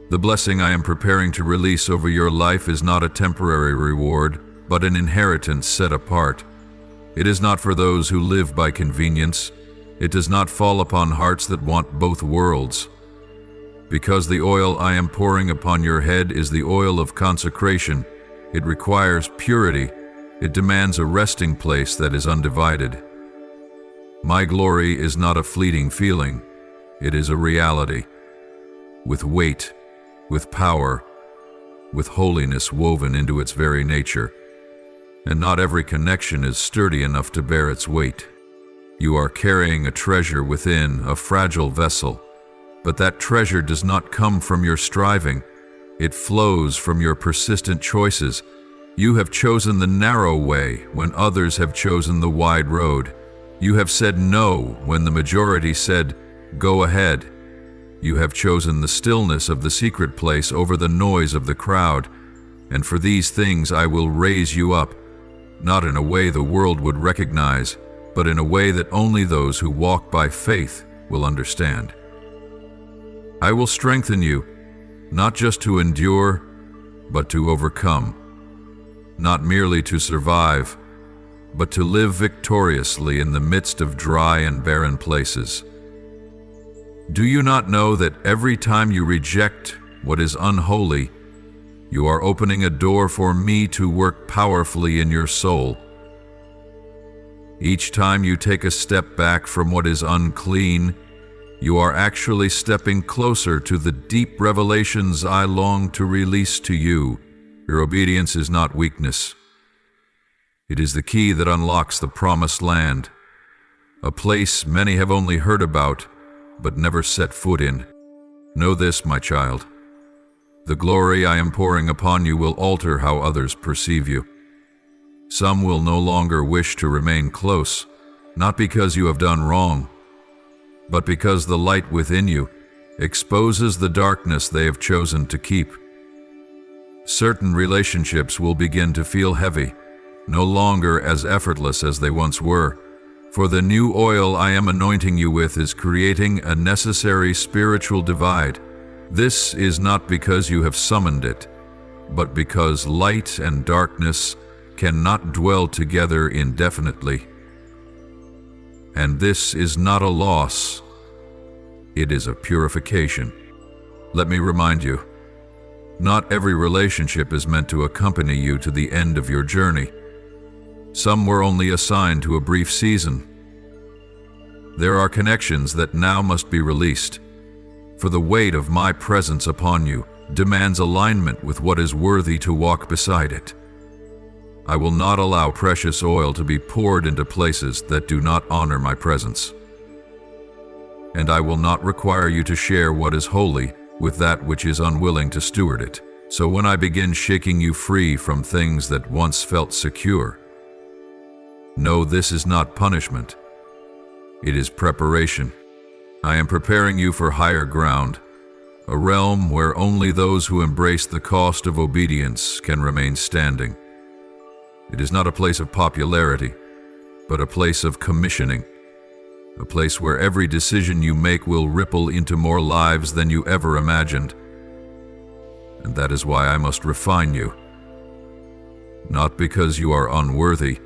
The blessing I am preparing to release over your life is not a temporary reward, but an inheritance set apart. It is not for those who live by convenience. It does not fall upon hearts that want both worlds. Because the oil I am pouring upon your head is the oil of consecration, it requires purity. It demands a resting place that is undivided. My glory is not a fleeting feeling. It is a reality, with weight, with power, with holiness woven into its very nature. And not every connection is sturdy enough to bear its weight. You are carrying a treasure within, a fragile vessel. But that treasure does not come from your striving. It flows from your persistent choices. You have chosen the narrow way when others have chosen the wide road. You have said no when the majority said, go ahead. You have chosen the stillness of the secret place over the noise of the crowd. And for these things I will raise you up, not in a way the world would recognize, but in a way that only those who walk by faith will understand. I will strengthen you, not just to endure, but to overcome. Not merely to survive, but to live victoriously in the midst of dry and barren places. Do you not know that every time you reject what is unholy, you are opening a door for me to work powerfully in your soul? Each time you take a step back from what is unclean, you are actually stepping closer to the deep revelations I long to release to you. Your obedience is not weakness. It is the key that unlocks the promised land, a place many have only heard about, but never set foot in. Know this, my child. The glory I am pouring upon you will alter how others perceive you. Some will no longer wish to remain close, not because you have done wrong, but because the light within you exposes the darkness they have chosen to keep. Certain relationships will begin to feel heavy, no longer as effortless as they once were, for the new oil I am anointing you with is creating a necessary spiritual divide. This is not because you have summoned it, but because light and darkness cannot dwell together indefinitely. And this is not a loss, it is a purification. Let me remind you, not every relationship is meant to accompany you to the end of your journey. Some were only assigned to a brief season. There are connections that now must be released, for the weight of my presence upon you demands alignment with what is worthy to walk beside it. I will not allow precious oil to be poured into places that do not honor my presence. And I will not require you to share what is holy with that which is unwilling to steward it. So when I begin shaking you free from things that once felt secure, know this is not punishment. It is preparation. I am preparing you for higher ground, a realm where only those who embrace the cost of obedience can remain standing. It is not a place of popularity, but a place of commissioning, a place where every decision you make will ripple into more lives than you ever imagined. And that is why I must refine you, not because you are unworthy,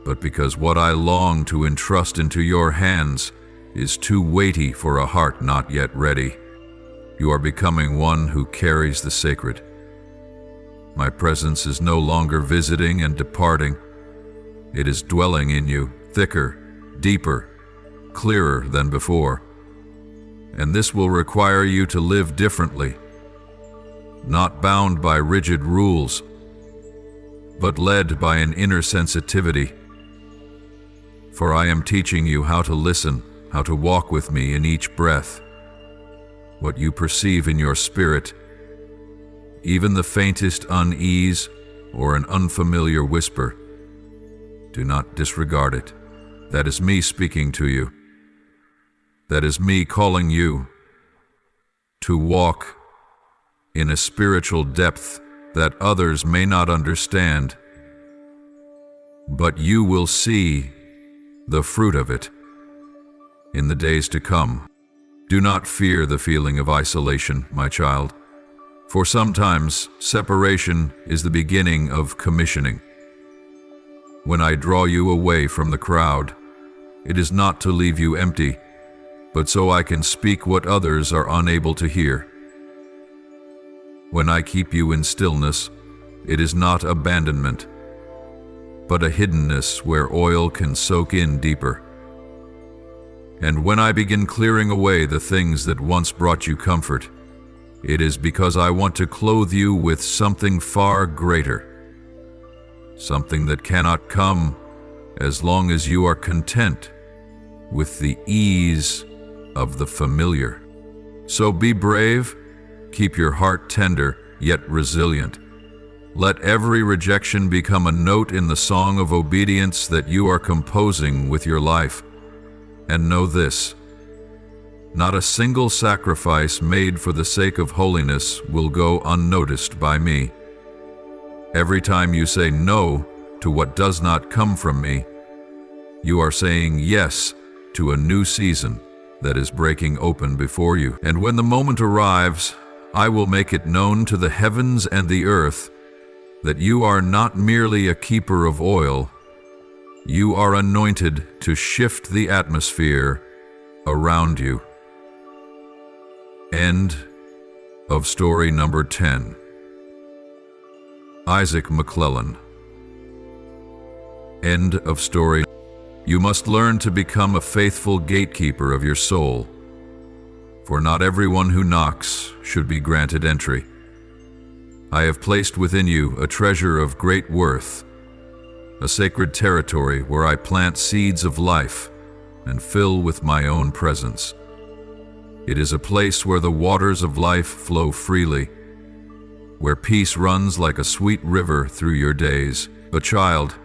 but because what I long to entrust into your hands is too weighty for a heart not yet ready. You are becoming one who carries the sacred. My presence is no longer visiting and departing. It is dwelling in you, thicker, deeper, clearer than before. And this will require you to live differently, not bound by rigid rules, but led by an inner sensitivity. For I am teaching you how to listen, how to walk with me in each breath. What you perceive in your spirit, even the faintest unease or an unfamiliar whisper, do not disregard it. That is me speaking to you. That is me calling you to walk in a spiritual depth that others may not understand, but you will see the fruit of it in the days to come. Do not fear the feeling of isolation, my child, for sometimes separation is the beginning of commissioning. When I draw you away from the crowd, it is not to leave you empty, but so I can speak what others are unable to hear. When I keep you in stillness, it is not abandonment, but a hiddenness where oil can soak in deeper. And when I begin clearing away the things that once brought you comfort, it is because I want to clothe you with something far greater, something that cannot come as long as you are content with the ease of the familiar. So be brave, keep your heart tender yet resilient. Let every rejection become a note in the song of obedience that you are composing with your life. And know this, not a single sacrifice made for the sake of holiness will go unnoticed by me. Every time you say no to what does not come from me, you are saying yes to a new season that is breaking open before you. And when the moment arrives, I will make it known to the heavens and the earth that you are not merely a keeper of oil, you are anointed to shift the atmosphere around you. End of story number 10. Isaac McClellan. End of story. You must learn to become a faithful gatekeeper of your soul, for not everyone who knocks should be granted entry. I have placed within you a treasure of great worth, a sacred territory where I plant seeds of life and fill with my own presence. It is a place where the waters of life flow freely, where peace runs like a sweet river through your days. But child,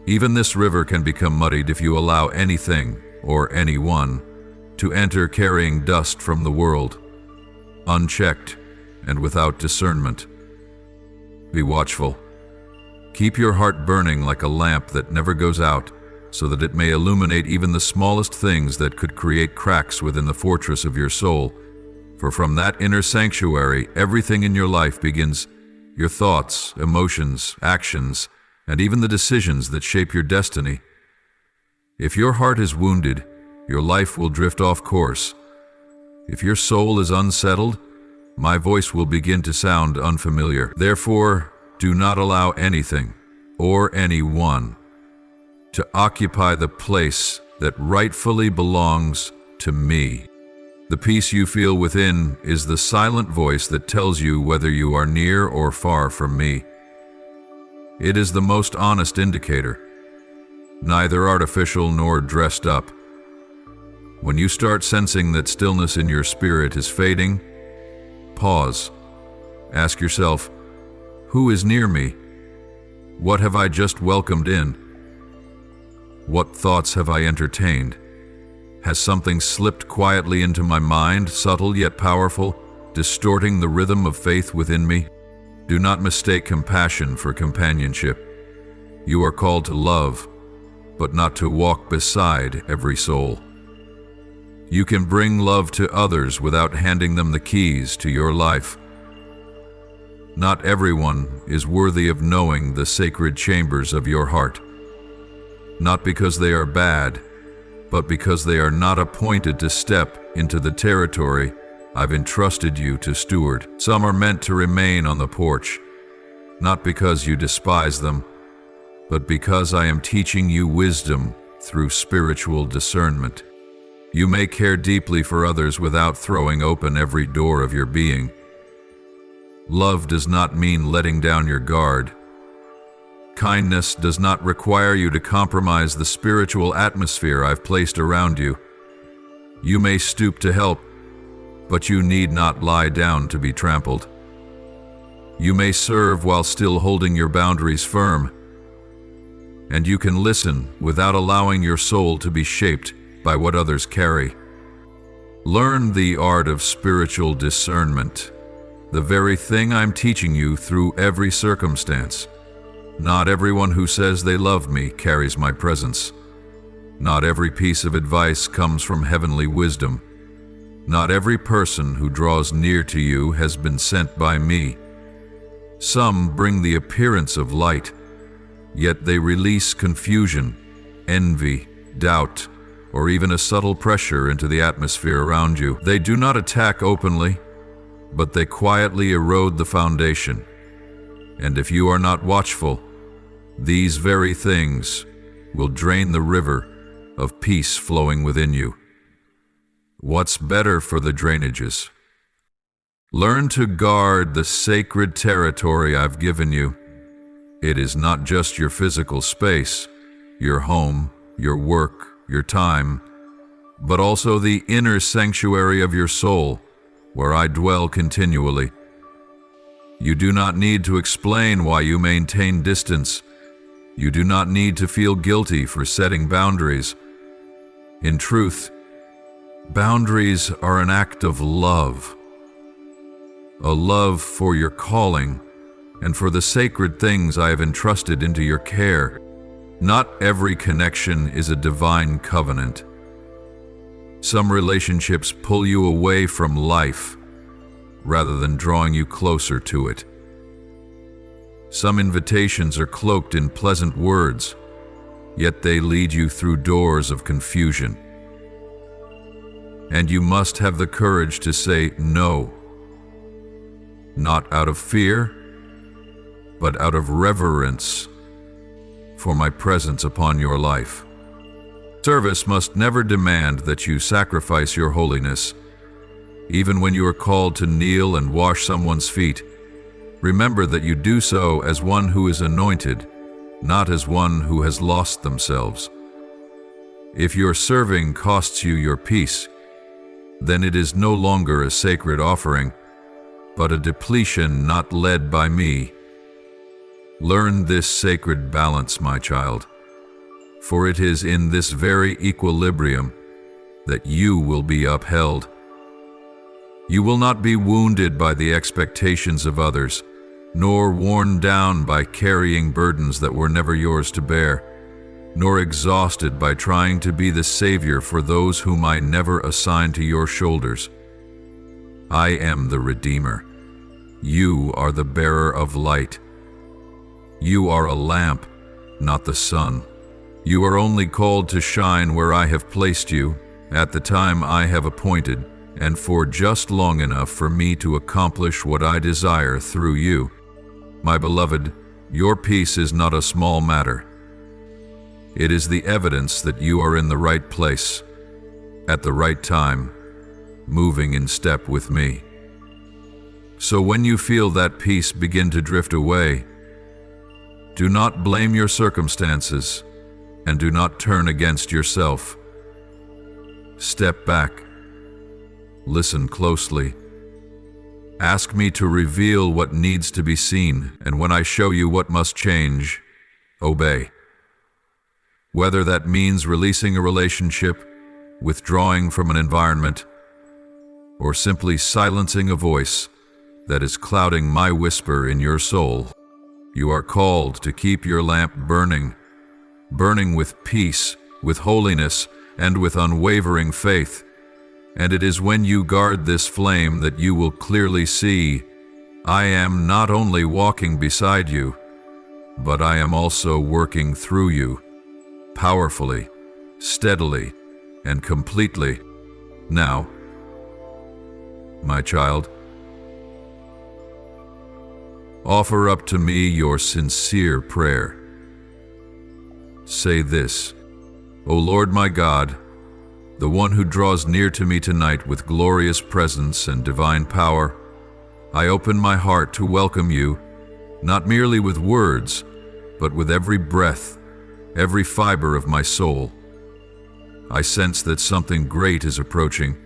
even this river can become muddied if you allow anything or anyone to enter carrying dust from the world, unchecked and without discernment. Be watchful. Keep your heart burning like a lamp that never goes out, so that it may illuminate even the smallest things that could create cracks within the fortress of your soul. For from that inner sanctuary, everything in your life begins. Your thoughts, emotions, actions, and even the decisions that shape your destiny. If your heart is wounded, your life will drift off course. If your soul is unsettled, my voice will begin to sound unfamiliar. Therefore, do not allow anything or anyone to occupy the place that rightfully belongs to me. The peace you feel within is the silent voice that tells you whether you are near or far from me. It is the most honest indicator, neither artificial nor dressed up. When you start sensing that stillness in your spirit is fading, pause. Ask yourself, who is near me? What have I just welcomed in? What thoughts have I entertained? Has something slipped quietly into my mind, subtle yet powerful, distorting the rhythm of faith within me? Do not mistake compassion for companionship. You are called to love, but not to walk beside every soul. You can bring love to others without handing them the keys to your life. Not everyone is worthy of knowing the sacred chambers of your heart. Not because they are bad, but because they are not appointed to step into the territory I've entrusted you to steward. Some are meant to remain on the porch, not because you despise them, but because I am teaching you wisdom through spiritual discernment. You may care deeply for others without throwing open every door of your being. Love does not mean letting down your guard. Kindness does not require you to compromise the spiritual atmosphere I've placed around you. You may stoop to help, but you need not lie down to be trampled. You may serve while still holding your boundaries firm, and you can listen without allowing your soul to be shaped by what others carry. Learn the art of spiritual discernment, the very thing I'm teaching you through every circumstance. Not everyone who says they love me carries my presence. Not every piece of advice comes from heavenly wisdom. Not every person who draws near to you has been sent by me. Some bring the appearance of light, yet they release confusion, envy, doubt, or even a subtle pressure into the atmosphere around you. They do not attack openly, but they quietly erode the foundation. And if you are not watchful, these very things will drain the river of peace flowing within you. What's better for the drainages? Learn to guard the sacred territory I've given you. It is not just your physical space, your home, your work, your time, but also the inner sanctuary of your soul, where I dwell continually. You do not need to explain why you maintain distance. You do not need to feel guilty for setting boundaries. In truth, boundaries are an act of love. A love for your calling and for the sacred things I have entrusted into your care. Not every connection is a divine covenant. Some relationships pull you away from life rather than drawing you closer to it. Some invitations are cloaked in pleasant words, yet they lead you through doors of confusion. And you must have the courage to say no, not out of fear, but out of reverence for my presence upon your life. Service must never demand that you sacrifice your holiness. Even when you are called to kneel and wash someone's feet, remember that you do so as one who is anointed, not as one who has lost themselves. If your serving costs you your peace, then it is no longer a sacred offering, but a depletion not led by me. Learn this sacred balance, my child, for it is in this very equilibrium that you will be upheld. You will not be wounded by the expectations of others, nor worn down by carrying burdens that were never yours to bear, nor exhausted by trying to be the savior for those whom I never assigned to your shoulders. I am the Redeemer. You are the bearer of light. You are a lamp not the sun. You are only called to shine where I have placed you, at the time I have appointed, and for just long enough for me to accomplish what I desire through you. My beloved, your peace is not a small matter. It is the evidence that you are in the right place, at the right time, moving in step with me. So when you feel that peace begin to drift away, do not blame your circumstances and do not turn against yourself. Step back. Listen closely. Ask me to reveal what needs to be seen, and when I show you what must change, obey. Whether that means releasing a relationship, withdrawing from an environment, or simply silencing a voice that is clouding my whisper in your soul, you are called to keep your lamp burning, burning with peace, with holiness, and with unwavering faith. And it is when you guard this flame that you will clearly see, I am not only walking beside you, but I am also working through you, powerfully, steadily, and completely. Now, my child, offer up to me your sincere prayer. Say this, O Lord my God, the one who draws near to me tonight with glorious presence and divine power, I open my heart to welcome you, not merely with words, but with every breath, every fiber of my soul. I sense that something great is approaching,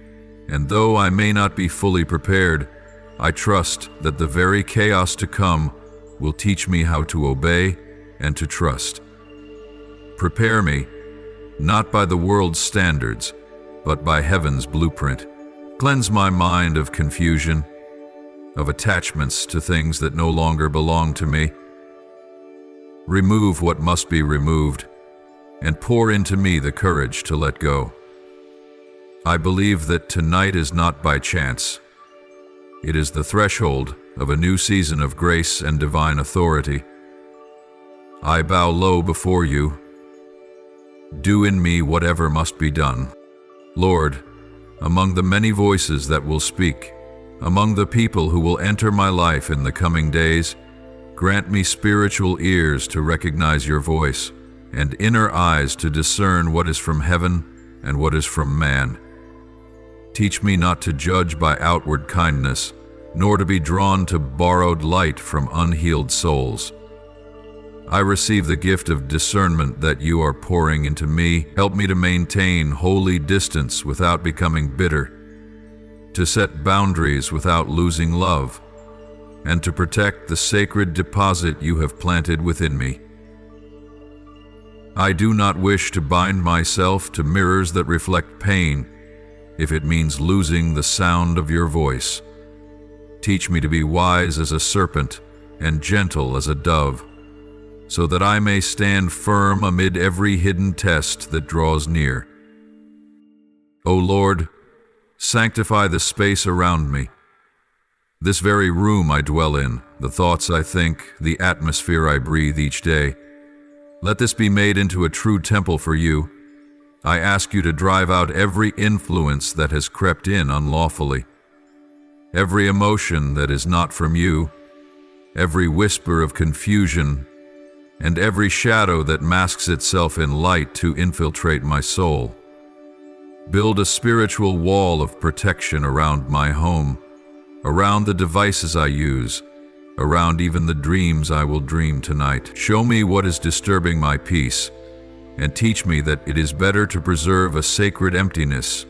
and though I may not be fully prepared, I trust that the very chaos to come will teach me how to obey and to trust. Prepare me, not by the world's standards, but by heaven's blueprint. Cleanse my mind of confusion, of attachments to things that no longer belong to me. Remove what must be removed, and pour into me the courage to let go. I believe that tonight is not by chance. It is the threshold of a new season of grace and divine authority. I bow low before you. Do in me whatever must be done. Lord, among the many voices that will speak, among the people who will enter my life in the coming days, grant me spiritual ears to recognize your voice, and inner eyes to discern what is from heaven and what is from man. Teach me not to judge by outward kindness, nor to be drawn to borrowed light from unhealed souls. I receive the gift of discernment that you are pouring into me. Help me to maintain holy distance without becoming bitter, to set boundaries without losing love, and to protect the sacred deposit you have planted within me. I do not wish to bind myself to mirrors that reflect pain, if it means losing the sound of your voice. Teach me to be wise as a serpent and gentle as a dove, so that I may stand firm amid every hidden test that draws near. O Lord, sanctify the space around me, this very room I dwell in, the thoughts I think, the atmosphere I breathe each day. Let this be made into a true temple for you. I ask you to drive out every influence that has crept in unlawfully, every emotion that is not from you, every whisper of confusion, and every shadow that masks itself in light to infiltrate my soul. Build a spiritual wall of protection around my home, around the devices I use, around even the dreams I will dream tonight. Show me what is disturbing my peace, and teach me that it is better to preserve a sacred emptiness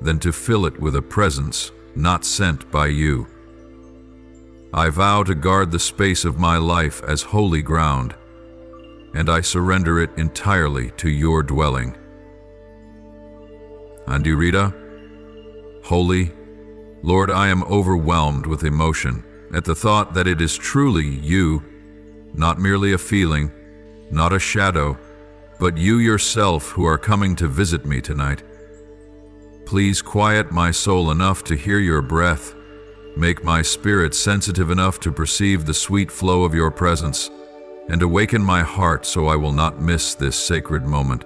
than to fill it with a presence not sent by you. I vow to guard the space of my life as holy ground, and I surrender it entirely to your dwelling. Andirita, holy, Lord, I am overwhelmed with emotion at the thought that it is truly you, not merely a feeling, not a shadow, but you yourself who are coming to visit me tonight. Please quiet my soul enough to hear your breath, make my spirit sensitive enough to perceive the sweet flow of your presence, and awaken my heart so I will not miss this sacred moment.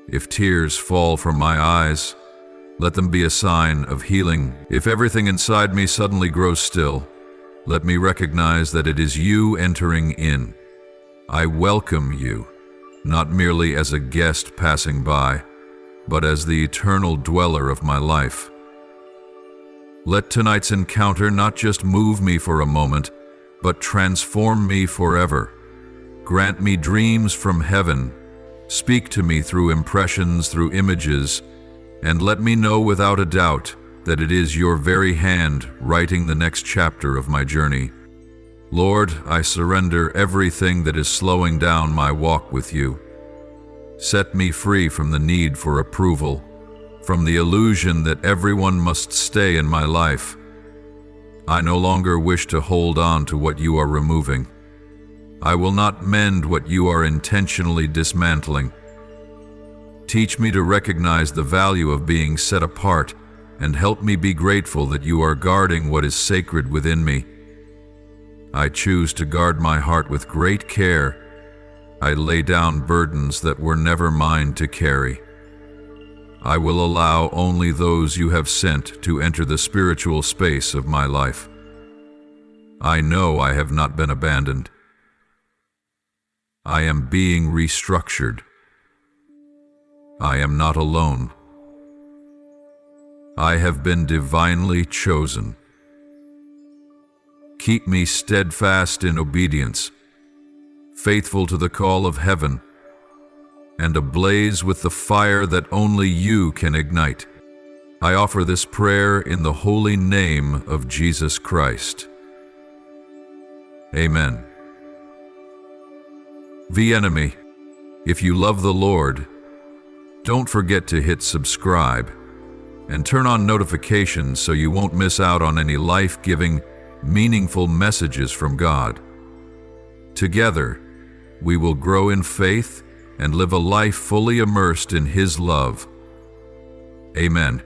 If tears fall from my eyes, let them be a sign of healing. If everything inside me suddenly grows still, let me recognize that it is you entering in. I welcome you, not merely as a guest passing by, but as the eternal dweller of my life. Let tonight's encounter not just move me for a moment, but transform me forever. Grant me dreams from heaven. Speak to me through impressions, through images, and let me know without a doubt that it is your very hand writing the next chapter of my journey. Lord, I surrender everything that is slowing down my walk with you. Set me free from the need for approval, from the illusion that everyone must stay in my life. I no longer wish to hold on to what you are removing. I will not mend what you are intentionally dismantling. Teach me to recognize the value of being set apart, and help me be grateful that you are guarding what is sacred within me. I choose to guard my heart with great care. I lay down burdens that were never mine to carry. I will allow only those you have sent to enter the spiritual space of my life. I know I have not been abandoned. I am being restructured. I am not alone. I have been divinely chosen. Keep me steadfast in obedience, faithful to the call of heaven, and ablaze with the fire that only you can ignite. I offer this prayer in the holy name of Jesus Christ. Amen. Enemy, if you love the Lord, don't forget to hit subscribe and turn on notifications so you won't miss out on any life-giving, meaningful messages from God. Together, we will grow in faith and live a life fully immersed in His love. Amen.